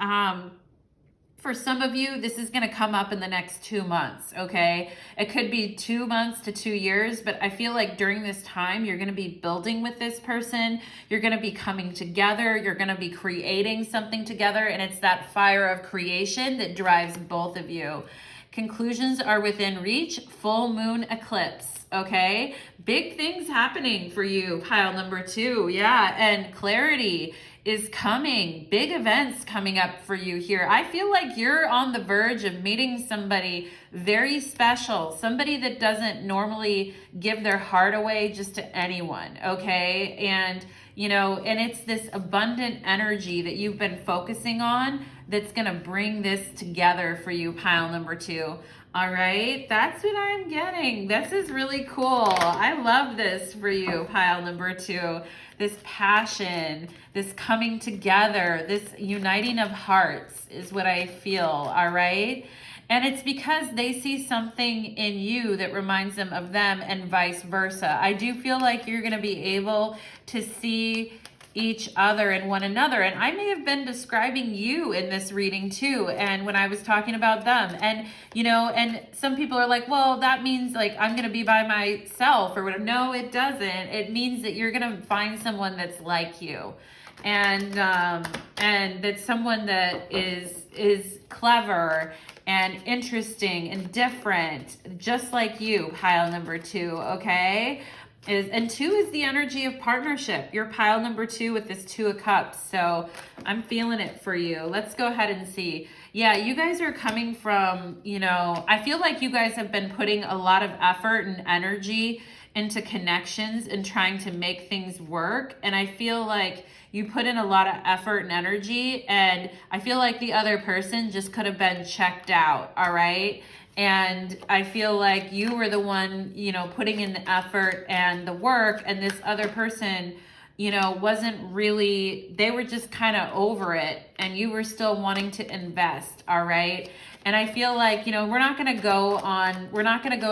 S1: for some of you, this is going to come up in the next 2 months, okay? It could be 2 months to 2 years, but I feel like during this time, you're going to be building with this person. You're going to be coming together. You're going to be creating something together, and it's that fire of creation that drives both of you. Conclusions are within reach. Full moon eclipse, okay? Big things happening for you, pile number 2. Yeah, and clarity is coming. Big events coming up for you here. I feel like you're on the verge of meeting somebody very special, somebody that doesn't normally give their heart away just to anyone, okay? And, you know, and it's this abundant energy that you've been focusing on that's going to bring this together for you, pile number 2. All right, that's what I'm getting. This is really cool. I love this for you, pile number 2. This passion, this coming together, this uniting of hearts is what I feel, all right? And it's because they see something in you that reminds them of them and vice versa. I do feel like you're going to be able to see each other and one another. And I may have been describing you in this reading too. And when I was talking about them, and, you know, and some people are like, well, that means like I'm going to be by myself or whatever. No, it doesn't. It means that you're going to find someone that's like you. And that's someone that is clever and interesting and different, just like you, pile number 2, okay? And 2 is the energy of partnership. You're pile number 2 with this 2 of Cups. So I'm feeling it for you. Let's go ahead and see. Yeah, you guys are coming from, you know, I feel like you guys have been putting a lot of effort and energy into connections and trying to make things work. And I feel like you put in a lot of effort and energy, and I feel like the other person just could have been checked out, all right? And I feel like you were the one, you know, putting in the effort and the work, and this other person, you know, wasn't really, they were just kind of over it, and you were still wanting to invest, all right? And I feel like, you know, we're not going to go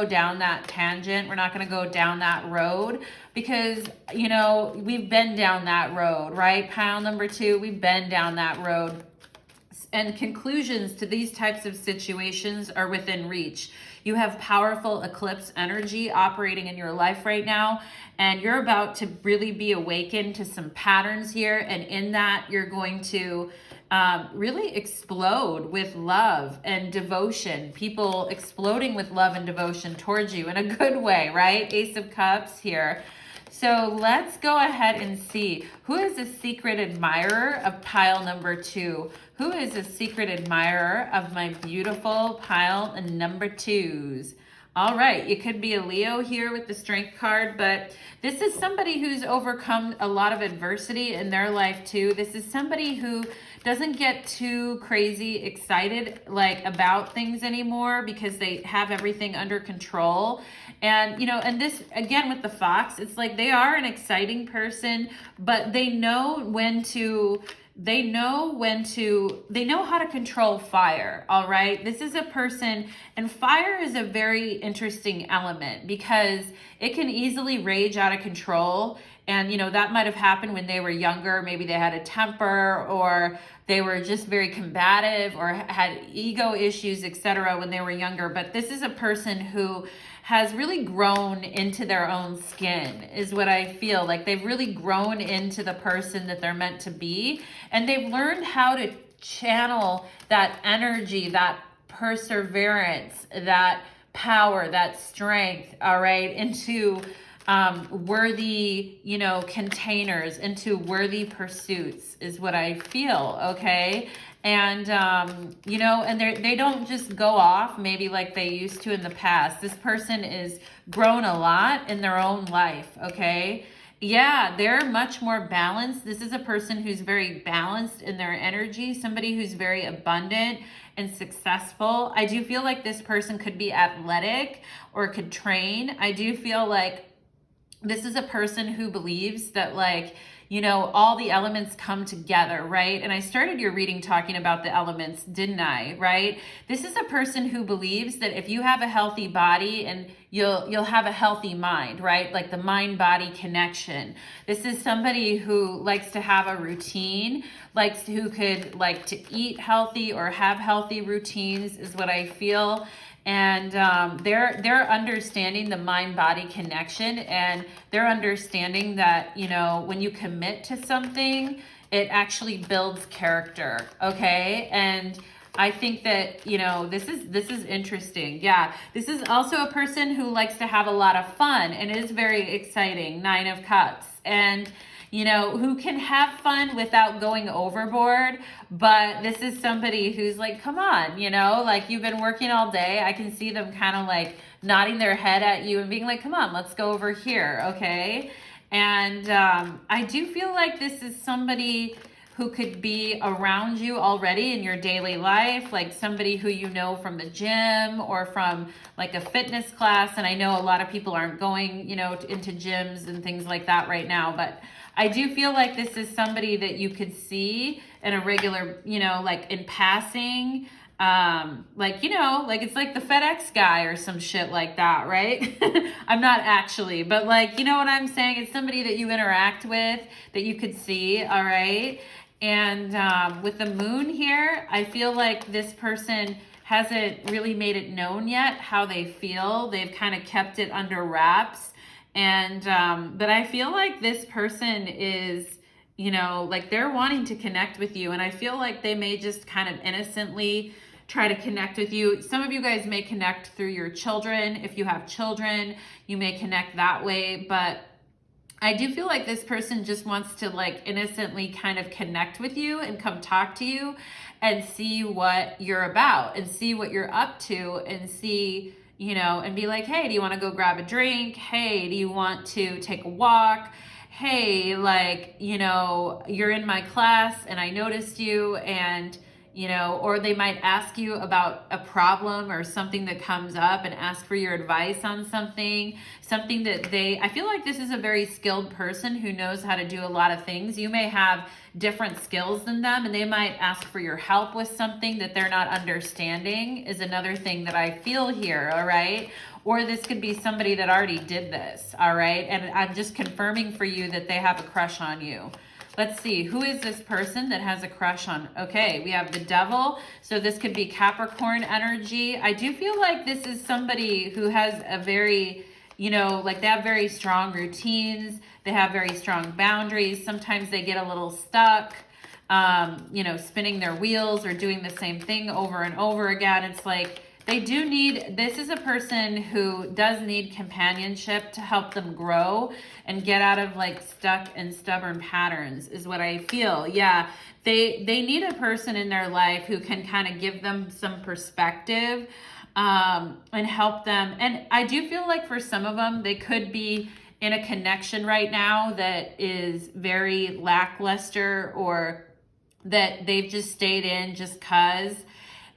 S1: down that tangent. We're not going to go down that road because, you know, we've been down that road, right? Pile number 2, we've been down that road. And conclusions to these types of situations are within reach. You have powerful eclipse energy operating in your life right now, and you're about to really be awakened to some patterns here. And in that, you're going to really explode with love and devotion. People exploding with love and devotion towards you in a good way, right? Ace of Cups here. So let's go ahead and see who is a secret admirer of pile number 2. Who is a secret admirer of my beautiful pile number 2s? All right, it could be a Leo here with the Strength card, but this is somebody who's overcome a lot of adversity in their life too. This is somebody who doesn't get too crazy excited like about things anymore because they have everything under control. And, you know, and this, again, with the Fox, it's like they are an exciting person, but they know how to control fire, all right? This is a person, and fire is a very interesting element because it can easily rage out of control. And, you know, that might have happened when they were younger. Maybe they had a temper, or they were just very combative, or had ego issues, etc. when they were younger. But this is a person who has really grown into their own skin, is what I feel. Like they've really grown into the person that they're meant to be. And they've learned how to channel that energy, that perseverance, that power, that strength, all right, into worthy, you know, containers, into worthy pursuits is what I feel, okay? And, you know, and they don't just go off maybe like they used to in the past. This person is grown a lot in their own life, okay? Yeah, they're much more balanced. This is a person who's very balanced in their energy, somebody who's very abundant and successful. I do feel like this person could be athletic or could train. I do feel like this is a person who believes that, like, you know, all the elements come together, right? And I started your reading talking about the elements, didn't I, right? This is a person who believes that if you have a healthy body and you'll have a healthy mind, right? Like the mind-body connection. This is somebody who likes to have a routine, who could like to eat healthy or have healthy routines is what I feel. And they're understanding the mind-body connection, and they're understanding that, you know, when you commit to something, it actually builds character, okay? And I think that, you know, this is interesting. Yeah, this is also a person who likes to have a lot of fun and is very exciting, 9 of Cups. And you know, who can have fun without going overboard. But this is somebody who's like, come on, you know, like you've been working all day. I can see them kind of like nodding their head at you and being like, come on, let's go over here, okay? And I do feel like this is somebody who could be around you already in your daily life, like somebody who you know from the gym or from like a fitness class. And I know a lot of people aren't going, you know, into gyms and things like that right now, but I do feel like this is somebody that you could see in a regular, you know, like in passing, like, you know, like it's like the FedEx guy or some shit like that, right? I'm not actually, but like, you know what I'm saying? It's somebody that you interact with that you could see, all right? And with the moon here, I feel like this person hasn't really made it known yet how they feel. They've kind of kept it under wraps. And, but I feel like this person is, you know, like they're wanting to connect with you. And I feel like they may just kind of innocently try to connect with you. Some of you guys may connect through your children. If you have children, you may connect that way. But I do feel like this person just wants to like innocently kind of connect with you and come talk to you and see what you're about and see what you're up to and see, you know, and be like, hey, do you want to go grab a drink? Hey, do you want to take a walk? Hey, like, you know, you're in my class and I noticed you, and, you know, or they might ask you about a problem or something that comes up and ask for your advice on something that I feel like this is a very skilled person who knows how to do a lot of things. You may have different skills than them, and they might ask for your help with something that they're not understanding is another thing that I feel here, all right? Or this could be somebody that already did this, all right? And I'm just confirming for you that they have a crush on you. Let's see, who is this person that has a crush on? Okay, we have the Devil. So this could be Capricorn energy. I do feel like this is somebody who has a very, you know, like they have very strong routines. They have very strong boundaries. Sometimes they get a little stuck, you know, spinning their wheels or doing the same thing over and over again. It's like, they do need, this is a person who does need companionship to help them grow and get out of like stuck and stubborn patterns is what I feel. Yeah, they need a person in their life who can kind of give them some perspective and help them. And I do feel like for some of them, they could be in a connection right now that is very lackluster or that they've just stayed in just 'cause.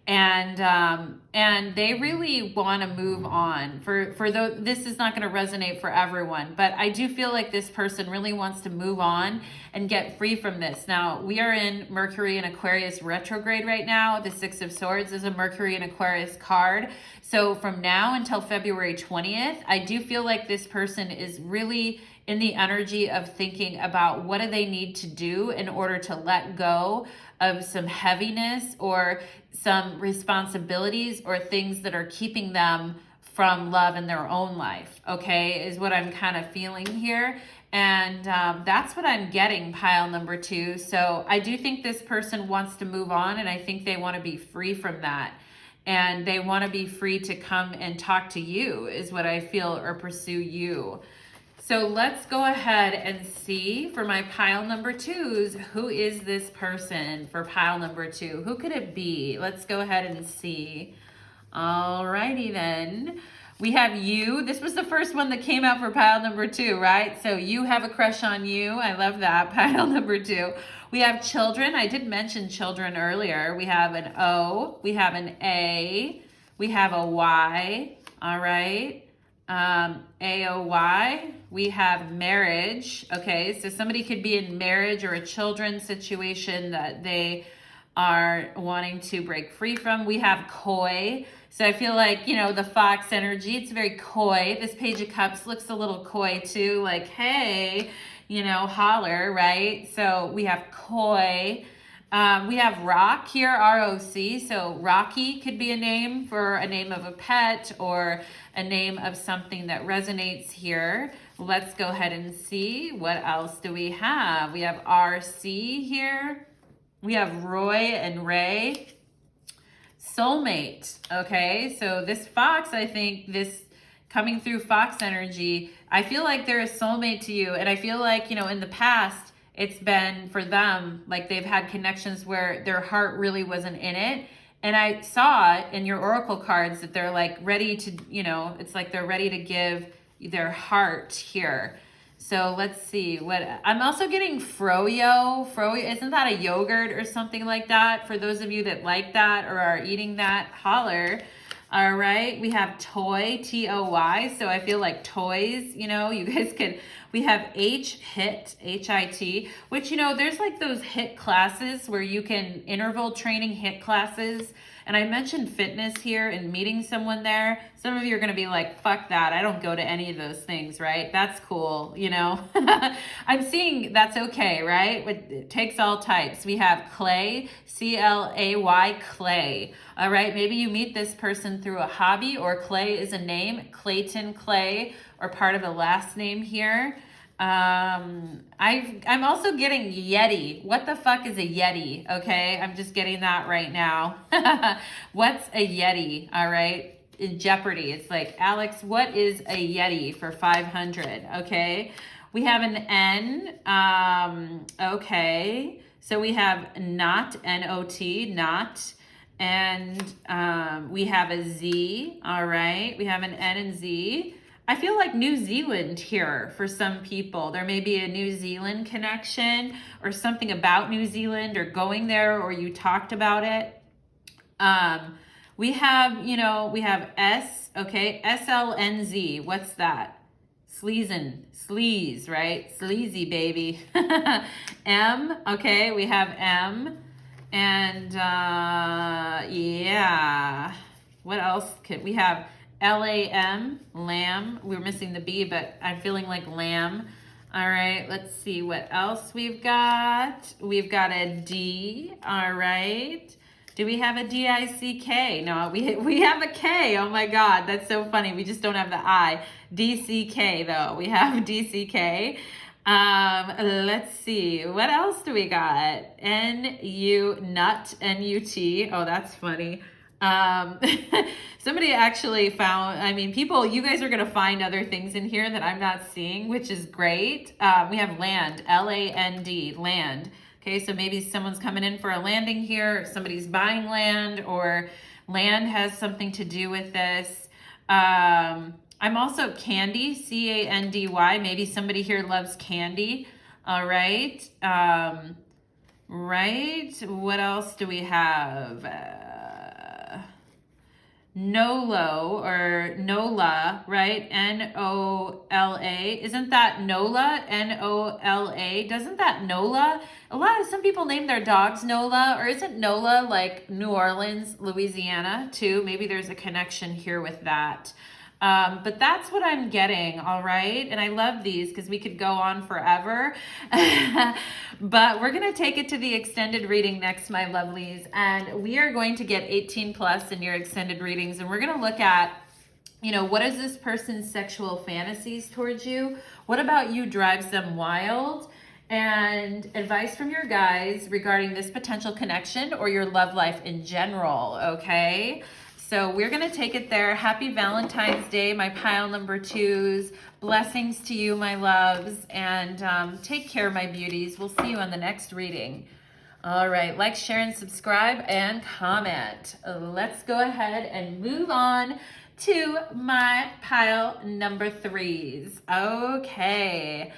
S1: And they really want to move on. This is not going to resonate for everyone, but I do feel like this person really wants to move on and get free from this. Now, we are in Mercury and Aquarius retrograde right now. The 6 of Swords is a Mercury and Aquarius card. So from now until February 20th, I do feel like this person is really in the energy of thinking about what do they need to do in order to let go of some heaviness or some responsibilities or things that are keeping them from love in their own life, okay, is what I'm kind of feeling here. And that's what I'm getting, pile number 2. So I do think this person wants to move on, and I think they want to be free from that. And they want to be free to come and talk to you is what I feel, or pursue you. So let's go ahead and see for my pile number 2s, who is this person for pile number 2? Who could it be? Let's go ahead and see. Alrighty then. We have you. This was the first one that came out for pile number 2, right? So you have a crush on you. I love that. Pile number 2. We have children. I did mention children earlier. We have an O. We have an A. We have a Y. All right. AOY, we have marriage. Okay, so somebody could be in marriage or a children's situation that they are wanting to break free from. We have coy. So I feel like, you know, the fox energy, it's very coy. This Page of Cups looks a little coy too, like, hey, you know, holler, right? So we have coy. We have rock here, ROC. So Rocky could be a name for a name of a pet or a name of something that resonates here. Let's go ahead and see what else do we have. We have RC here. We have Roy and Ray. Soulmate. Okay, so this fox, I think this coming through fox energy, I feel like they're a soulmate to you. And I feel like, you know, in the past, it's been for them, like they've had connections where their heart really wasn't in it. And I saw in your oracle cards that they're like ready to, you know, it's like they're ready to give their heart here. So let's see what I'm also getting froyo. Froyo, isn't that a yogurt or something like that? For those of you that like that or are eating that, holler. All right, we have toy, T-O-Y. So I feel like toys, you know, you guys could, we have HIT, H-I-T, which, you know, there's like those HIT classes where you can interval training HIT classes. And I mentioned fitness here and meeting someone there. Some of you are going to be like, fuck that. I don't go to any of those things, right? That's cool, you know. I'm seeing that's okay, right? It takes all types. We have clay, C-L-A-Y, clay. All right, maybe you meet this person through a hobby or clay is a name, Clayton Clay, or part of a last name here. I'm also getting Yeti. What the fuck is a Yeti? Okay, I'm just getting that right now. What's a Yeti? All right, in Jeopardy, it's like, Alex, what is a Yeti for 500? Okay, we have an N. Okay, so we have not, N-O-T, not. And we have a Z. All right, we have an N and Z. I feel like New Zealand here for some people. There may be a New Zealand connection or something about New Zealand or going there or you talked about it. We have, you know, we have S, okay, S-L-N-Z. What's that? Sleaze, right? Sleazy, baby. M, okay, we have M. And yeah, what else could we have? L-A-M, lamb. We're missing the B, but I'm feeling like lamb. All right, let's see what else we've got. We've got a D. All right. Do we have a D-I-C-K? No, we have a K. Oh my God, that's so funny. We just don't have the I. D-C-K though. We have D-C-K. Let's see. What else do we got? N-U, nut, N-U-T. Oh, that's funny. Somebody actually found, I mean, people, you guys are going to find other things in here that I'm not seeing, which is great. We have land, L-A-N-D, land. Okay, so maybe someone's coming in for a landing here, or somebody's buying land, or land has something to do with this. I'm also candy, C-A-N-D-Y. Maybe somebody here loves candy. All right. Right. What else do we have? Nolo or Nola, right? N-O-L-A. Isn't that Nola? N-O-L-A. Doesn't that Nola? Some people name their dogs Nola, or isn't Nola like New Orleans, Louisiana too? Maybe there's a connection here with that. But that's what I'm getting, all right? And I love these because we could go on forever. But we're going to take it to the extended reading next, my lovelies. And we are going to get 18 plus in your extended readings. And we're going to look at, you know, what is this person's sexual fantasies towards you? What about you drives them wild? And advice from your guides regarding this potential connection or your love life in general, okay? So we're going to take it there. Happy Valentine's Day, my pile number twos. Blessings to you, my loves. And take care, my beauties. We'll see you on the next reading. All right. Like, share, and subscribe, and comment. Let's go ahead and move on to my pile number threes. Okay.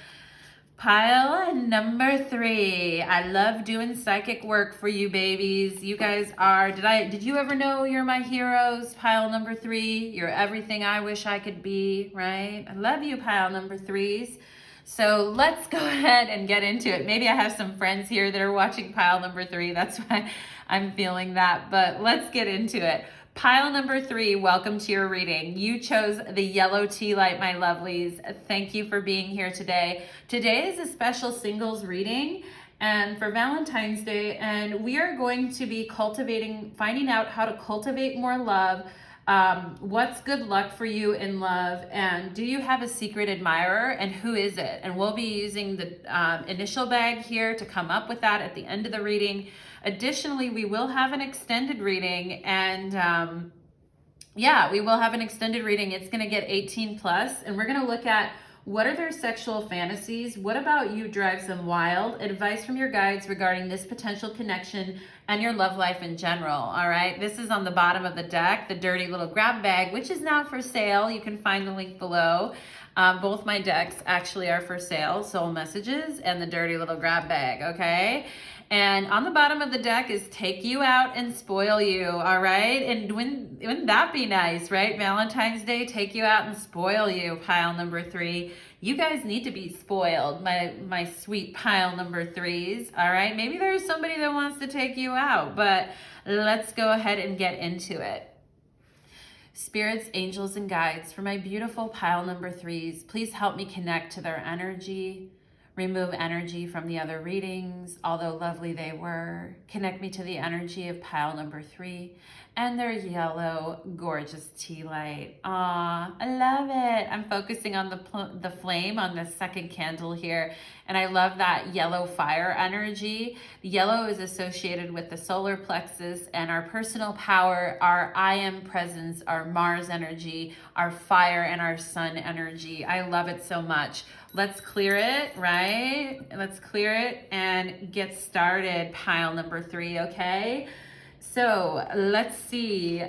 S1: Pile number 3. I love doing psychic work for you babies. You guys are, did you ever know you're my heroes? Pile number 3. You're everything I wish I could be, right? I love you, pile number 3s. So let's go ahead and get into it. Maybe I have some friends here that are watching pile number 3. That's why I'm feeling that, but let's get into it. Pile number 3, welcome to your reading. You chose the yellow tea light, my lovelies. Thank you for being here today. Today is a special singles reading and for Valentine's Day, and we are going to be finding out how to cultivate more love. What's good luck for you in love, and do you have a secret admirer, and who is it? And we'll be using the initial bag here to come up with that at the end of the reading. Additionally, we will have an extended reading, and we will have an extended reading. It's going to get 18 plus, and we're going to look at what are their sexual fantasies, what about you drives them wild, advice from your guides regarding this potential connection and your love life in general. All right, this is on the bottom of the deck, the dirty little grab bag, which is now for sale. You can find the link below. Both my decks actually are for sale, soul messages and the dirty little grab bag, okay? And on the bottom of the deck is take you out and spoil you, all right? And wouldn't that be nice, right? Valentine's Day, take you out and spoil you, pile number 3. You guys need to be spoiled, my sweet pile number 3s, all right? Maybe there's somebody that wants to take you out, but let's go ahead and get into it. Spirits, angels, and guides, for my beautiful pile number 3s, please help me connect to their energy. Remove energy from the other readings, although lovely they were. Connect me to the energy of pile number 3 and their yellow, gorgeous tea light. Aw, I love it. I'm focusing on the flame on the second candle here, and I love that yellow fire energy. The yellow is associated with the solar plexus and our personal power, our I am presence, our Mars energy, our fire, and our sun energy. I love it so much. Let's clear it, right? Let's clear it and get started, pile number 3, okay? So let's see,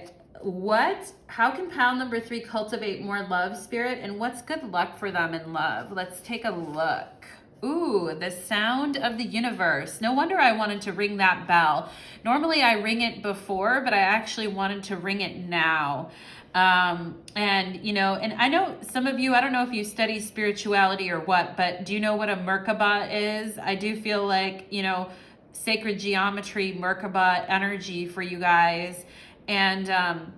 S1: how can pile number 3 cultivate more love, spirit, and what's good luck for them in love? Let's take a look. Ooh, the sound of the universe. No wonder I wanted to ring that bell. Normally I ring it before, but I actually wanted to ring it now. And I know some of you, I don't know if you study spirituality or what, but do you know what a Merkaba is? I do feel like, sacred geometry, Merkaba energy for you guys. And,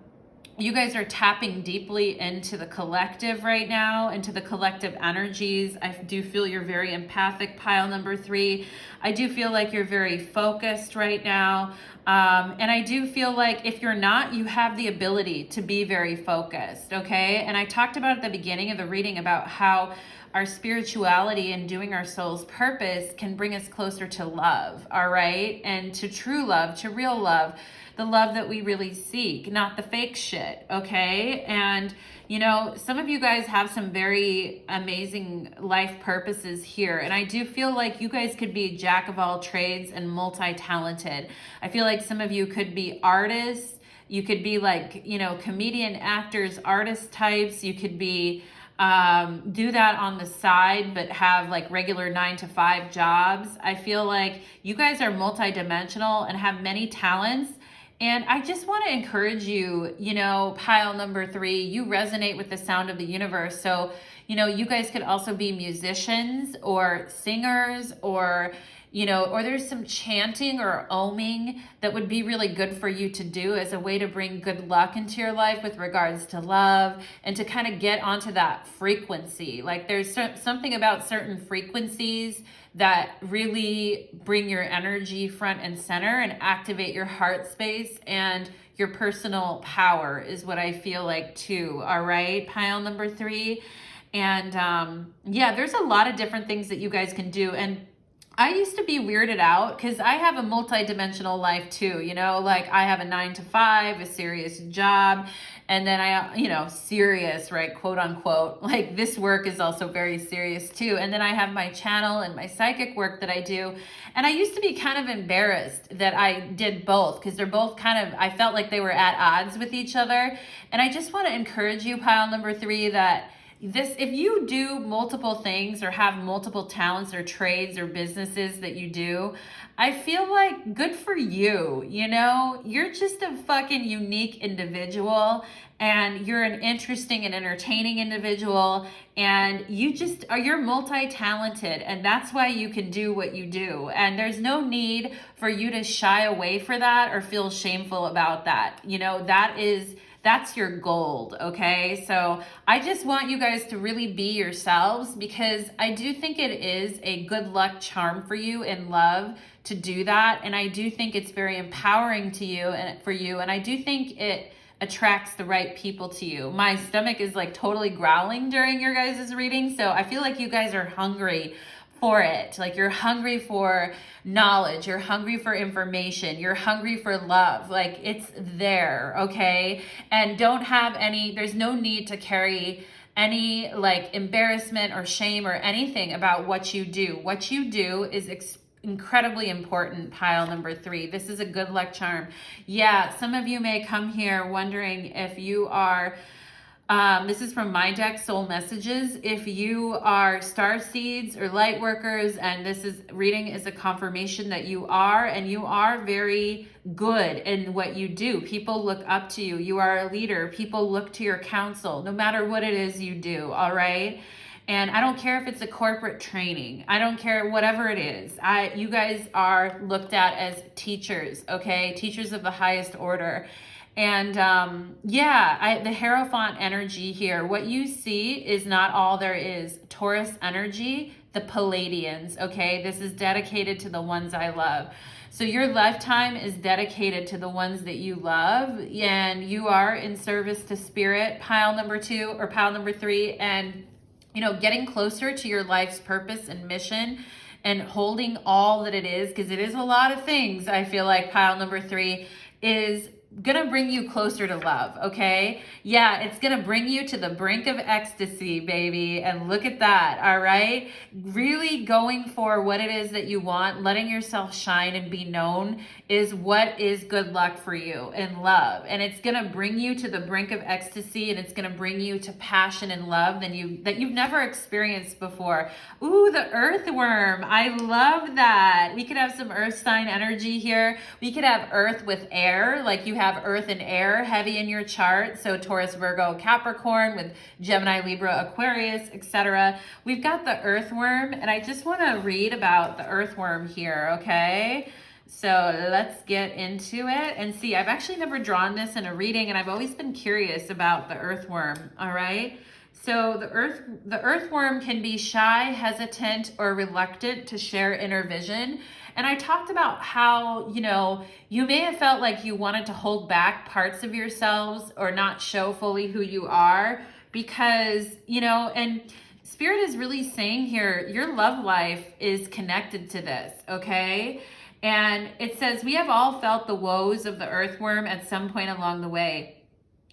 S1: you guys are tapping deeply into the collective right now, into the collective energies. I do feel you're very empathic, pile number 3. I do feel like you're very focused right now. And I do feel like if you're not, you have the ability to be very focused, okay? And I talked about at the beginning of the reading about how our spirituality and doing our soul's purpose can bring us closer to love, all right? And to true love, to real love, the love that we really seek, not the fake shit, okay? And, some of you guys have some very amazing life purposes here. And I do feel like you guys could be jack of all trades and multi-talented. I feel like some of you could be artists. You could be like, comedian, actors, artist types. You could be do that on the side, but have like regular 9-to-5 jobs. I feel like you guys are multidimensional and have many talents. And I just want to encourage you, pile number 3, you resonate with the sound of the universe. So, you guys could also be musicians or singers or there's some chanting or oming that would be really good for you to do as a way to bring good luck into your life with regards to love and to kind of get onto that frequency. Like there's something about certain frequencies that really bring your energy front and center and activate your heart space and your personal power is what I feel like too. All right, pile number 3. And there's a lot of different things that you guys can do. And I used to be weirded out because I have a multi-dimensional life too, like I have a 9-to-5, a serious job, and then I, serious, right, quote unquote, like this work is also very serious too. And then I have my channel and my psychic work that I do. And I used to be kind of embarrassed that I did both because they're both I felt like they were at odds with each other. And I just want to encourage you, pile number 3, that if you do multiple things or have multiple talents or trades or businesses that you do, I feel like good for you. You know, you're just a fucking unique individual, and you're an interesting and entertaining individual, and you're multi-talented, and that's why you can do what you do. And there's no need for you to shy away for that or feel shameful about that. You know, that's your gold, okay? So I just want you guys to really be yourselves, because I do think it is a good luck charm for you in love to do that. And I do think it's very empowering to you and for you. And I do think it attracts the right people to you. My stomach is like totally growling during your guys' reading. So I feel like you guys are hungry for it. Like you're hungry for knowledge, you're hungry for information, you're hungry for love. Like it's there, okay? And there's no need to carry any like embarrassment or shame or anything about what you do. What you do is incredibly important, pile number 3. This is a good luck charm. Yeah, some of you may come here wondering if you are this is from my deck, Soul Messages. If you are star seeds or light workers, and this reading is a confirmation that you are, and you are very good in what you do. People look up to you. You are a leader. People look to your counsel, no matter what it is you do, all right? And I don't care if it's a corporate training. I don't care, whatever it is. You guys are looked at as teachers, okay? Teachers of the highest order. And the Hierophant energy here, what you see is not all there is. Taurus energy, the Palladians, okay? This is dedicated to the ones I love. So your lifetime is dedicated to the ones that you love, and you are in service to spirit, pile number 2 or pile number 3, and you know, getting closer to your life's purpose and mission and holding all that it is, because it is a lot of things. I feel like pile number 3 is gonna bring you closer to love, okay? Yeah, it's gonna bring you to the brink of ecstasy, baby. And look at that, all right? Really going for what it is that you want, letting yourself shine and be known is what is good luck for you in love. And it's gonna bring you to the brink of ecstasy, and it's gonna bring you to passion and love that you've never experienced before. Ooh, the earthworm, I love that. We could have some earth sign energy here. We could have earth with air, like you have earth and air heavy in your chart. So Taurus, Virgo, Capricorn with Gemini, Libra, Aquarius, etc. We've got the earthworm, and I just want to read about the earthworm here, okay? So let's get into it and see. I've actually never drawn this in a reading, and I've always been curious about the earthworm, all right? So the earthworm can be shy, hesitant, or reluctant to share inner vision. And I talked about how, you know, you may have felt like you wanted to hold back parts of yourselves or not show fully who you are because, you know, and Spirit is really saying here, your love life is connected to this, okay? And it says, we have all felt the woes of the earthworm at some point along the way.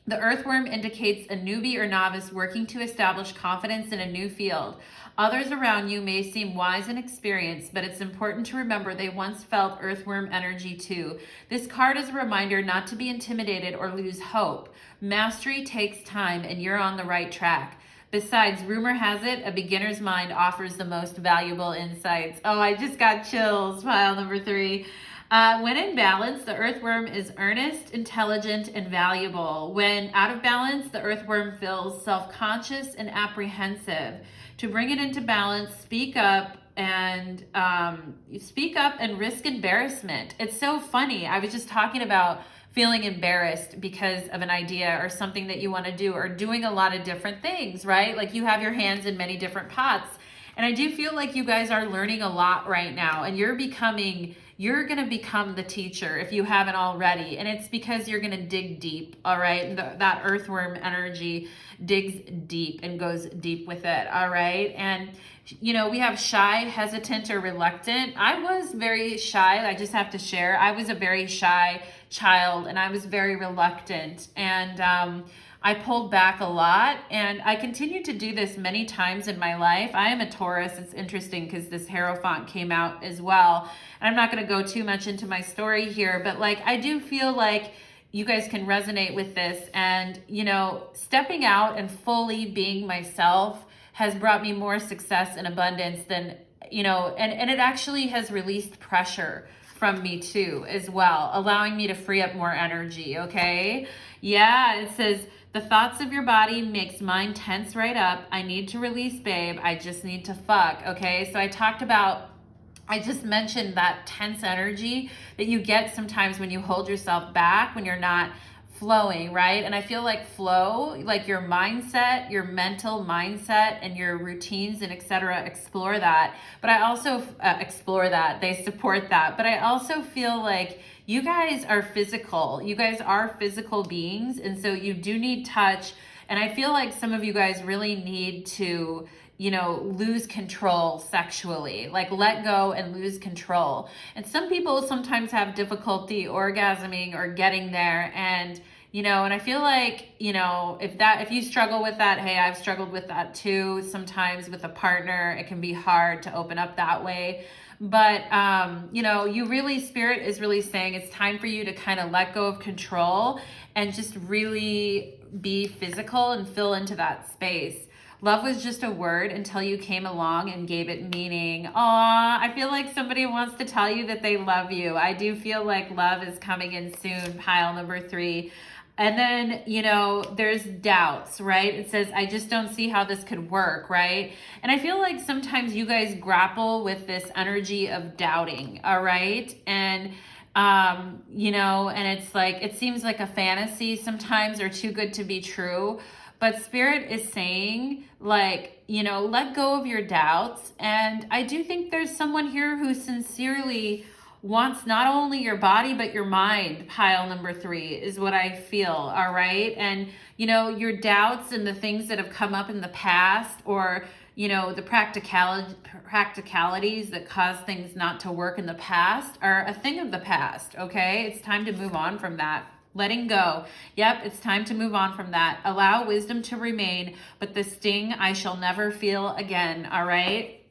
S1: The earthworm indicates a newbie or novice working to establish confidence in a new field. Others around you may seem wise and experienced, but it's important to remember they once felt earthworm energy too. This card is a reminder not to be intimidated or lose hope. Mastery takes time, and you're on the right track. Besides, rumor has it, a beginner's mind offers the most valuable insights. Oh, I just got chills, pile number 3. When in balance, the earthworm is earnest, intelligent, and valuable. When out of balance, the earthworm feels self-conscious and apprehensive. To bring it into balance, speak up and risk embarrassment. It's so funny. I was just talking about feeling embarrassed because of an idea or something that you want to do, or doing a lot of different things, right? Like you have your hands in many different pots. And I do feel like you guys are learning a lot right now, and you're going to become the teacher if you haven't already. And it's because you're going to dig deep, all right? That earthworm energy digs deep and goes deep with it, all right? And, you know, we have shy, hesitant, or reluctant. I was very shy. I just have to share. I was a very shy child, and I was very reluctant. And I pulled back a lot, and I continue to do this many times in my life. I am a Taurus. It's interesting because this Hierophant came out as well. And I'm not going to go too much into my story here, but like I do feel like, you guys can resonate with this. And, you know, stepping out and fully being myself has brought me more success and abundance than, you know, and it actually has released pressure from me too as well, allowing me to free up more energy, okay? Yeah, it says, the thoughts of your body makes mine tense right up. I need to release, babe. I just need to fuck, okay? So I just mentioned that tense energy that you get sometimes when you hold yourself back, when you're not flowing, right? And I feel like flow, like your mindset, your mental mindset and your routines and etc. explore that. But I also explore that. They support that. But I also feel like you guys are physical. You guys are physical beings. And so you do need touch. And I feel like some of you guys really need to, you know, lose control sexually, like let go and lose control. And some people sometimes have difficulty orgasming or getting there. And, you know, and I feel like, you know, if you struggle with that, hey, I've struggled with that too. Sometimes with a partner, it can be hard to open up that way. But, you know, Spirit is really saying it's time for you to kind of let go of control and just really be physical and fill into that space. Love was just a word until you came along and gave it meaning. Aw, I feel like somebody wants to tell you that they love you. I do feel like love is coming in soon, pile number 3. And then, you know, there's doubts, right? It says, I just don't see how this could work, right? And I feel like sometimes you guys grapple with this energy of doubting, all right? And, you know, and it's like, it seems like a fantasy sometimes or too good to be true. But Spirit is saying, like, you know, let go of your doubts. And I do think there's someone here who sincerely wants not only your body, but your mind. Pile number 3 is what I feel. All right. And, you know, your doubts and the things that have come up in the past, or, you know, the practicalities that cause things not to work in the past are a thing of the past. Okay. It's time to move on from that. Letting go. Yep, it's time to move on from that. Allow wisdom to remain, but the sting I shall never feel again. All right.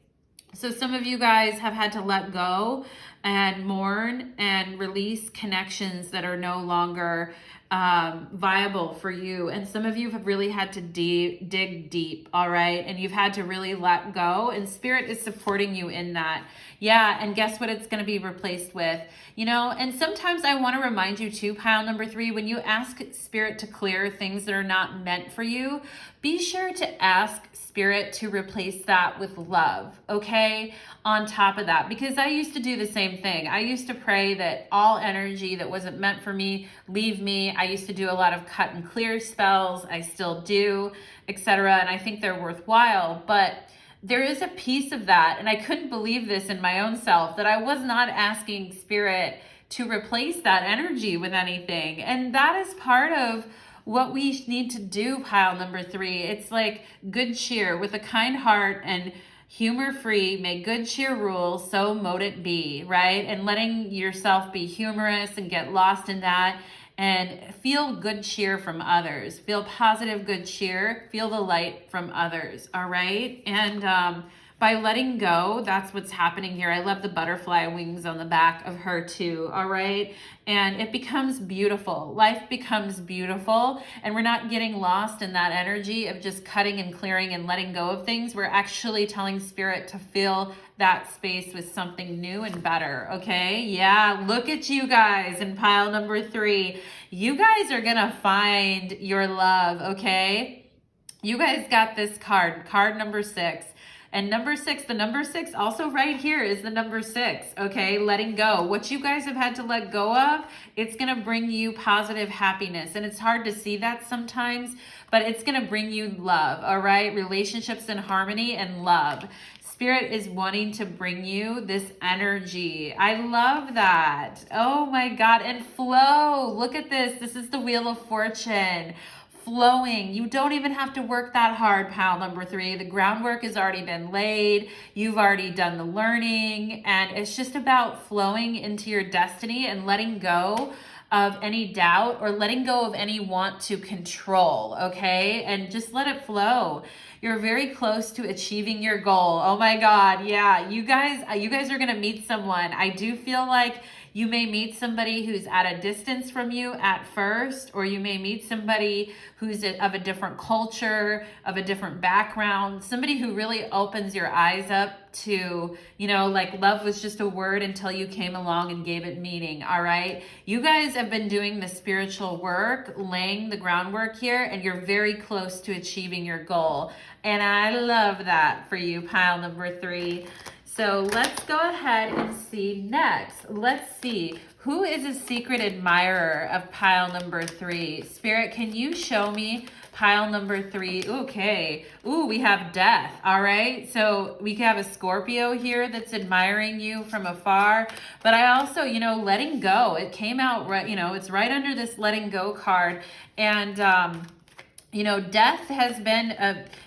S1: So some of you guys have had to let go and mourn and release connections that are no longer viable for you. And some of you have really had to dig deep, all right? And you've had to really let go, and Spirit is supporting you in that. Yeah, and guess what it's going to be replaced with? You know, and sometimes I want to remind you too, pile number 3, when you ask Spirit to clear things that are not meant for you, be sure to ask Spirit to replace that with love, okay? On top of that, because I used to do the same thing. I used to pray that all energy that wasn't meant for me, leave me. I used to do a lot of cut and clear spells. I still do, etc. And I think they're worthwhile, but there is a piece of that, and I couldn't believe this in my own self, that I was not asking Spirit to replace that energy with anything. And that is part of what we need to do, pile number 3. It's like good cheer with a kind heart and humor free. May good cheer rule, so mote it be, right? And letting yourself be humorous and get lost in that, and feel good cheer from others. Feel positive good cheer. Feel the light from others, all right? And by letting go, that's what's happening here. I love the butterfly wings on the back of her too, all right? And it becomes beautiful. Life becomes beautiful, and we're not getting lost in that energy of just cutting and clearing and letting go of things. We're actually telling Spirit to fill that space with something new and better, okay? Yeah, look at you guys in pile number 3. You guys are gonna find your love, okay? You guys got this card number 6. And number 6, the number 6 also right here is the number 6, okay? Letting go. What you guys have had to let go of, it's going to bring you positive happiness. And it's hard to see that sometimes, but it's going to bring you love, all right? Relationships in harmony and love. Spirit is wanting to bring you this energy. I love that. Oh my God. And flow. Look at this. This is the Wheel of Fortune. Flowing. You don't even have to work that hard, pile number 3. The groundwork has already been laid. You've already done the learning, and it's just about flowing into your destiny and letting go of any doubt or letting go of any want to control, okay? And just let it flow. You're very close to achieving your goal. Oh my God, yeah. You guys are going to meet someone. I do feel like You may meet somebody who's at a distance from you at first, or you may meet somebody who's of a different culture, of a different background, somebody who really opens your eyes up to, like love was just a word until you came along and gave it meaning, all right? You guys have been doing the spiritual work, laying the groundwork here, and you're very close to achieving your goal. And I love that for you, pile number 3. So let's go ahead and see next. Let's see, who is a secret admirer of pile number 3? Spirit, can you show me pile number 3? Okay. Ooh, we have death. All right. So we have a Scorpio here that's admiring you from afar. But I also, letting go. It came out right, it's right under this letting go card. And, death has been,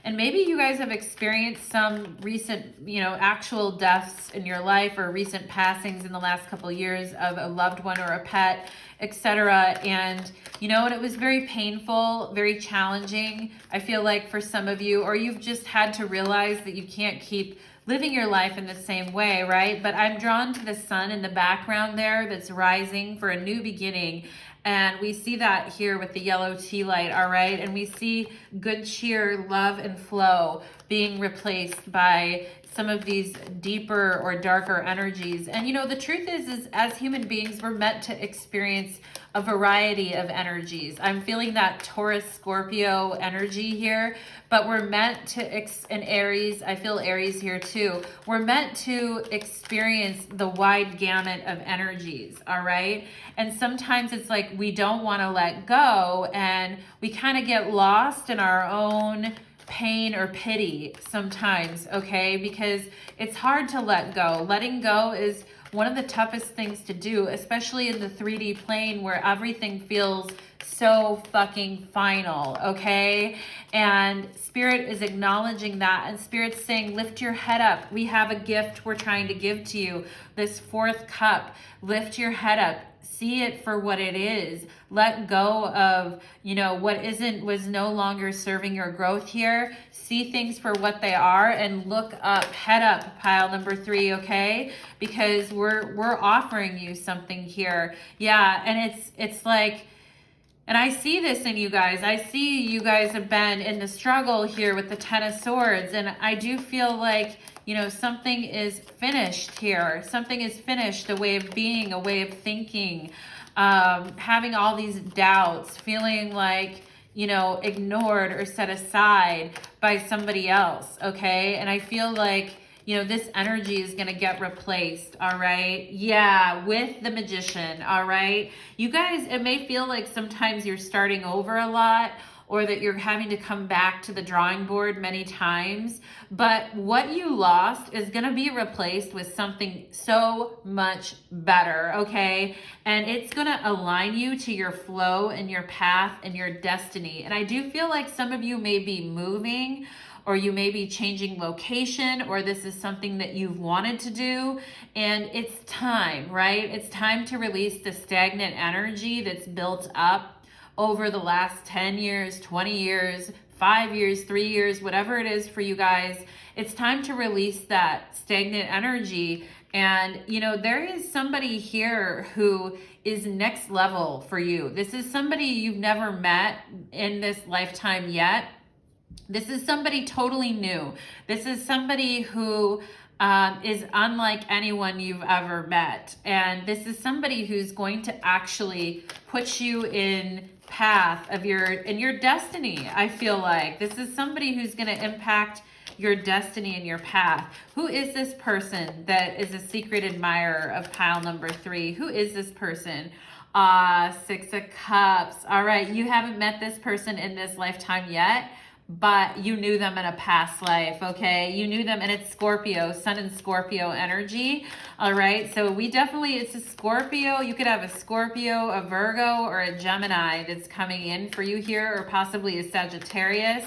S1: and maybe you guys have experienced some recent, actual deaths in your life, or recent passings in the last couple of years of a loved one or a pet, etc. And, and it was very painful, very challenging, I feel like, for some of you, or you've just had to realize that you can't keep living your life in the same way, right? But I'm drawn to the sun in the background there that's rising for a new beginning. And we see that here with the yellow tea light, all right? And we see good cheer, love, and flow being replaced by some of these deeper or darker energies. And the truth is as human beings, we're meant to experience a variety of energies. I'm feeling that Taurus Scorpio energy here, but we're meant to, and Aries, I feel Aries here too. We're meant to experience the wide gamut of energies, all right? And sometimes it's like we don't want to let go, and we kind of get lost in our own pain or pity sometimes, okay? Because it's hard to let go. Letting go is one of the toughest things to do, especially in the 3D plane where everything feels so fucking final, okay? And Spirit is acknowledging that, and Spirit's saying, lift your head up. We have a gift we're trying to give to you. This 4th cup, lift your head up. See it for what it is. Let go of, what was no longer serving your growth here. See things for what they are and look up, head up, pile number 3, okay? Because we're offering you something here. Yeah, and it's like, and I see this in you guys. I see you guys have been in the struggle here with the 10 of Swords, and I do feel like, something is finished here. Something is finished, a way of being, a way of thinking, having all these doubts, feeling like, ignored or set aside by somebody else, okay? And I feel like, this energy is going to get replaced, all right? Yeah, with the Magician, all right? You guys, it may feel like sometimes you're starting over a lot, or that you're having to come back to the drawing board many times, but what you lost is gonna be replaced with something so much better, okay? And it's gonna align you to your flow and your path and your destiny. And I do feel like some of you may be moving, or you may be changing location, or this is something that you've wanted to do, and it's time, right? It's time to release the stagnant energy that's built up over the last 10 years, 20 years, 5 years, 3 years, whatever it is for you guys. It's time to release that stagnant energy. And, there is somebody here who is next level for you. This is somebody you've never met in this lifetime yet. This is somebody totally new. This is somebody who is unlike anyone you've ever met. And this is somebody who's going to actually put you in path of your destiny. I feel like this is somebody who's going to impact your destiny and your path. Who is this person that is a secret admirer of pile number 3? Who is this person? 6 of Cups. All right, you haven't met this person in this lifetime yet, but you knew them in a past life, okay? You knew them, and it's Scorpio, Sun and Scorpio energy, all right? So it's a Scorpio. You could have a Scorpio, a Virgo, or a Gemini that's coming in for you here, or possibly a Sagittarius,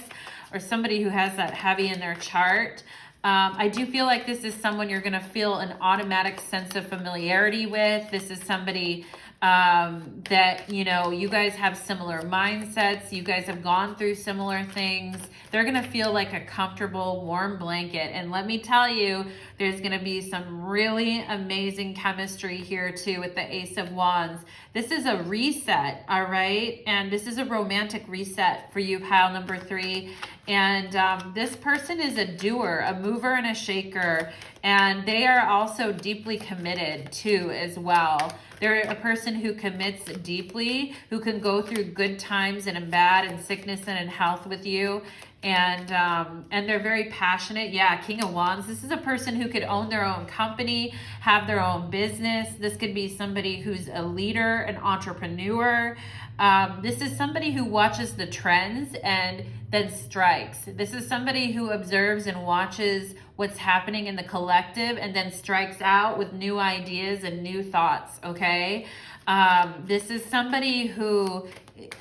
S1: or somebody who has that heavy in their chart. I do feel like this is someone you're going to feel an automatic sense of familiarity with. This is somebody that, you know, you guys have similar mindsets. You guys have gone through similar things. They're going to feel like a comfortable, warm blanket. And let me tell you, there's going to be some really amazing chemistry here too with the Ace of Wands. This is a reset, all right? And this is a romantic reset for you, pile number 3. And this person is a doer, a mover and a shaker. And they are also deeply committed too as well. They're a person who commits deeply, who can go through good times and in bad and sickness and in health with you. And they're very passionate. Yeah, King of Wands. This is a person who could own their own company, have their own business. This could be somebody who's a leader, an entrepreneur. This is somebody who watches the trends and then strikes. This is somebody who observes and watches what's happening in the collective and then strikes out with new ideas and new thoughts, okay? This is somebody who,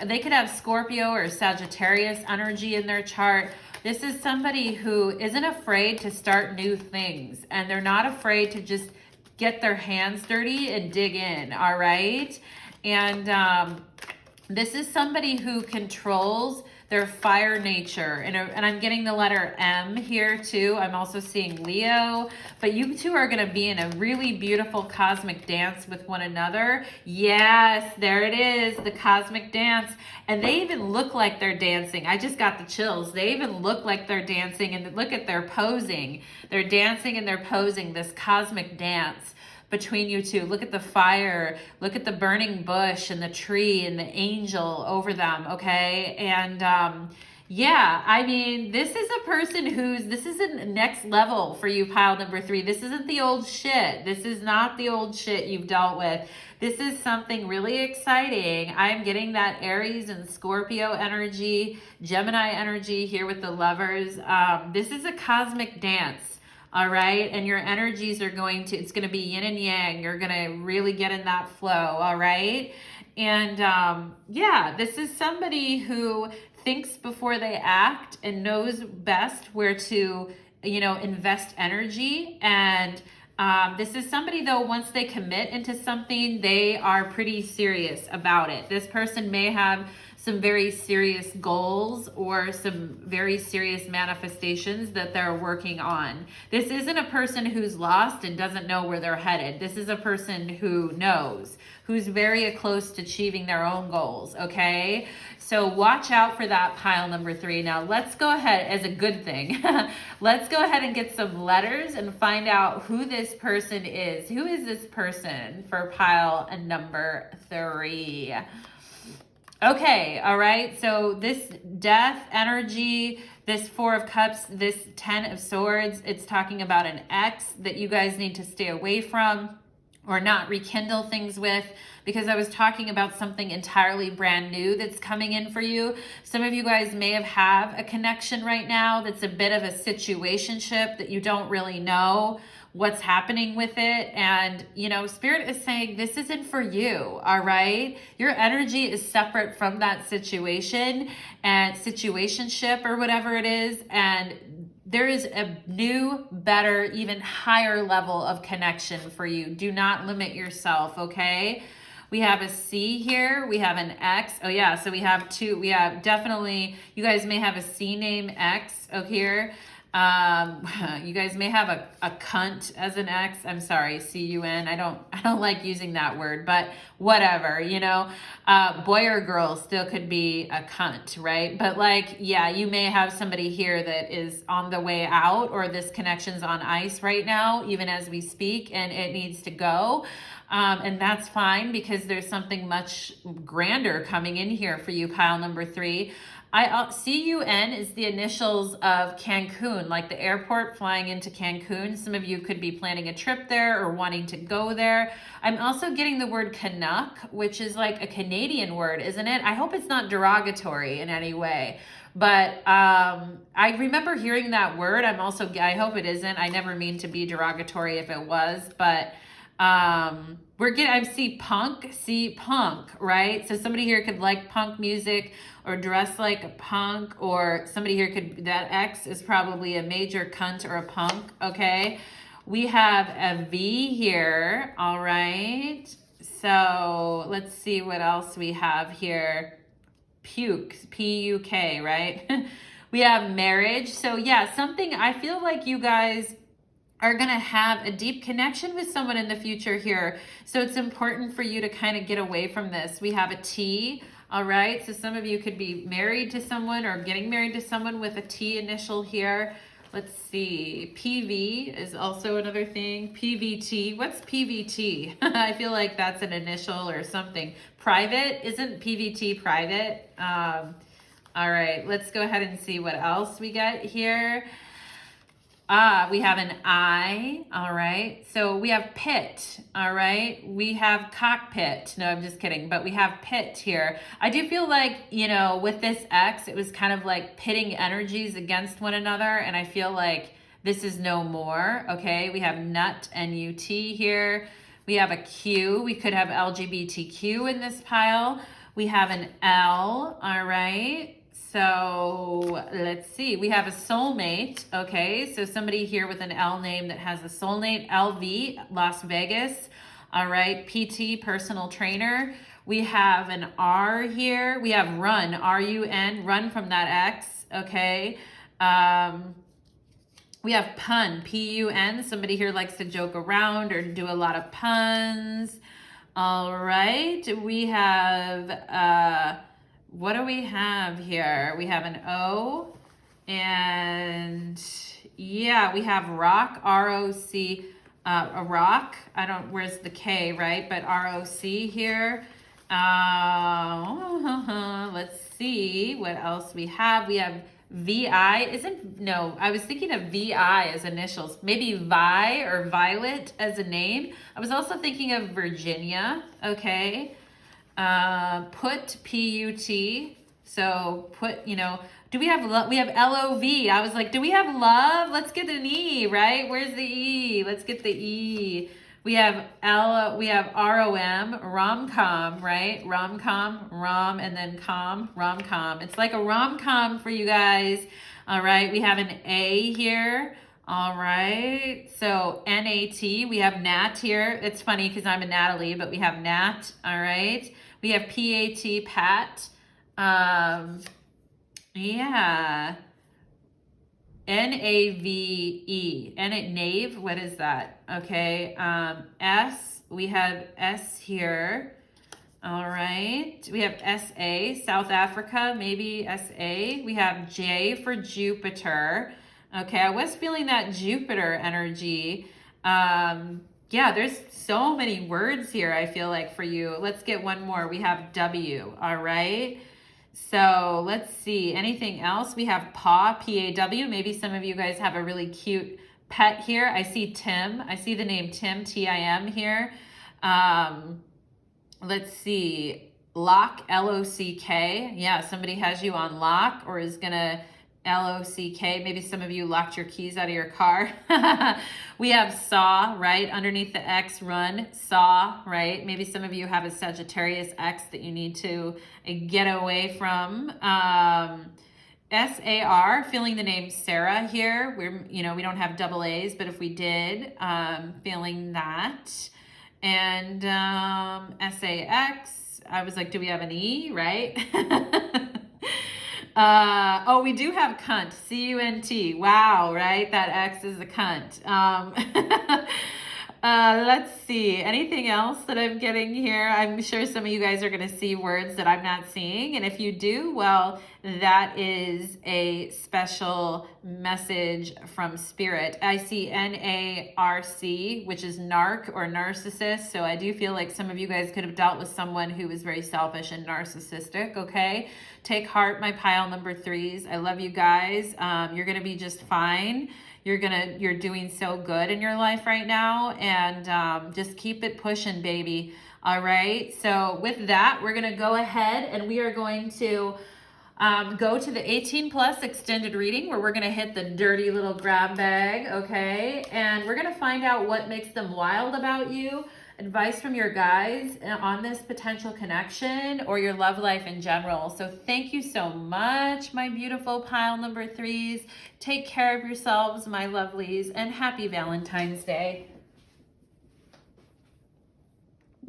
S1: they could have Scorpio or Sagittarius energy in their chart. This is somebody who isn't afraid to start new things, and they're not afraid to just get their hands dirty and dig in, all right? And this is somebody who controls their fire nature. And I'm getting the letter M here too. I'm also seeing Leo. But you two are going to be in a really beautiful cosmic dance with one another. Yes, there it is, the cosmic dance. And they even look like they're dancing. I just got the chills. They even look like they're dancing. And look at their posing. They're dancing and they're posing this cosmic dance between you two. Look at the fire, look at the burning bush and the tree and the angel over them, okay? And yeah, I mean, this is a person this is a next level for you, pile number 3. This isn't the old shit. This is not the old shit you've dealt with. This is something really exciting. I'm getting that Aries and Scorpio energy, Gemini energy here with the Lovers. This is a cosmic dance. All right. And your energies are it's going to be yin and yang. You're going to really get in that flow. All right. And yeah, this is somebody who thinks before they act and knows best where to, you know, invest energy. And this is somebody, though, once they commit into something, they are pretty serious about it. This person may have some very serious goals or some very serious manifestations that they're working on. This isn't a person who's lost and doesn't know where they're headed. This is a person who knows, who's very close to achieving their own goals, okay? So watch out for that, pile number 3. Now let's go ahead, as a good thing, let's go ahead and get some letters and find out who this person is. Who is this person for pile number 3? Okay, all right, so this death energy, this 4 of Cups, this 10 of Swords, it's talking about an ex that you guys need to stay away from or not rekindle things with, because I was talking about something entirely brand new that's coming in for you. Some of you guys may have a connection right now that's a bit of a situationship that you don't really know what's happening with it. And, you know, Spirit is saying this isn't for you, all right? Your energy is separate from that situation and situationship or whatever it is. And there is a new, better, even higher level of connection for you. Do not limit yourself, okay? We have a C here. We have an X. Oh, yeah. So we have two. We have definitely, you guys may have a C name X here. You guys may have a cunt as an X. I'm sorry, C-U-N. I don't like using that word, but whatever, you know, boy or girl still could be a cunt, right? But like, yeah, you may have somebody here that is on the way out, or this connection's on ice right now, even as we speak, and it needs to go. And that's fine, because there's something much grander coming in here for you, pile number 3. C-U-N is the initials of Cancun, like the airport, flying into Cancun. Some of you could be planning a trip there or wanting to go there. I'm also getting the word Canuck, which is like a Canadian word, isn't it? I hope it's not derogatory in any way. But I remember hearing that word. I hope it isn't. I never mean to be derogatory if it was, but I see punk, right? So somebody here could like punk music or dress like a punk, or somebody here that X is probably a major cunt or a punk, okay? We have a V here, all right? So let's see what else we have here. Puke, P-U-K, right? We have marriage. So yeah, something, I feel like you guys are going to have a deep connection with someone in the future here. So it's important for you to kind of get away from this. We have a T, all right? So some of you could be married to someone or getting married to someone with a T initial here. Let's see. PV is also another thing. PVT. What's PVT? I feel like that's an initial or something. Private. Isn't PVT private? All right. Let's go ahead and see what else we got here. We have an I, all right. So we have pit, all right. We have cockpit. No, I'm just kidding. But we have pit here. I do feel like, you know, with this X, it was kind of like pitting energies against one another. And I feel like this is no more, okay. We have nut, N-U-T here. We have a Q. We could have LGBTQ in this pile. We have an L, all right. So let's see, we have a soulmate, okay? So somebody here with an L name that has a soulmate, LV, Las Vegas, all right? PT, personal trainer. We have an R here. We have run, R-U-N, run from that X, okay? We have pun, P-U-N. Somebody here likes to joke around or do a lot of puns. All right, we have... what do we have here? We have an O, and yeah, we have rock, R-O-C, a rock. I don't, where's the K, right? But R-O-C here. Let's see what else we have. We have V-I, no, I was thinking of V-I as initials. Maybe Vi or Violet as a name. I was also thinking of Virginia, okay? Put, P-U-T, so put, you know, do we have love? We have L-O-V. I was like, do we have love? Let's get an E, right? Where's the E? Let's get the E. We have we have R-O-M, rom-com, right? Rom-com, rom, and then com, rom-com. It's like a rom-com for you guys. All right, we have an A here. All right, so N-A-T, we have Nat here. It's funny because I'm a Natalie, but we have Nat, all right. We have P-A-T, Pat. Yeah. N-A-V-E, Nave, what is that? Okay, S, we have S here. All right, we have S-A, South Africa, maybe S-A. We have J for Jupiter. Okay, I was feeling that Jupiter energy. Yeah, there's so many words here, I feel like, for you. Let's get one more. We have W, all right? So let's see, anything else? We have Paw, P-A-W. Maybe some of you guys have a really cute pet here. I see Tim. I see the name Tim, T-I-M here. Let's see, Lock, L-O-C-K. Yeah, somebody has you on lock or is gonna L-O-C-K. Maybe some of you locked your keys out of your car. We have saw, right? Underneath the X, run, saw, right? Maybe some of you have a Sagittarius X that you need to get away from. S-A-R, feeling the name Sarah here. We don't have double A's, but if we did, feeling that. And S-A-X, I was like, do we have an E, right? Oh, we do have cunt, C-U-N-T. Wow, right? That X is a cunt. Let's see. Anything else that I'm getting here? I'm sure some of you guys are going to see words that I'm not seeing. And if you do, well, that is a special message from Spirit. I see N-A-R-C, which is narc or narcissist. So I do feel like some of you guys could have dealt with someone who was very selfish and narcissistic, okay? Take heart, my pile number threes. I love you guys. You're going to be just fine. You're doing so good in your life right now, and just keep it pushing, baby. All right. So with that, we're going to go ahead and we are going to go to the 18 plus extended reading where we're going to hit the dirty little grab bag. Okay. And we're going to find out what makes them wild about you, advice from your guides on this potential connection or your love life in general. So thank you so much, my beautiful pile number threes. Take care of yourselves, my lovelies, and happy Valentine's Day.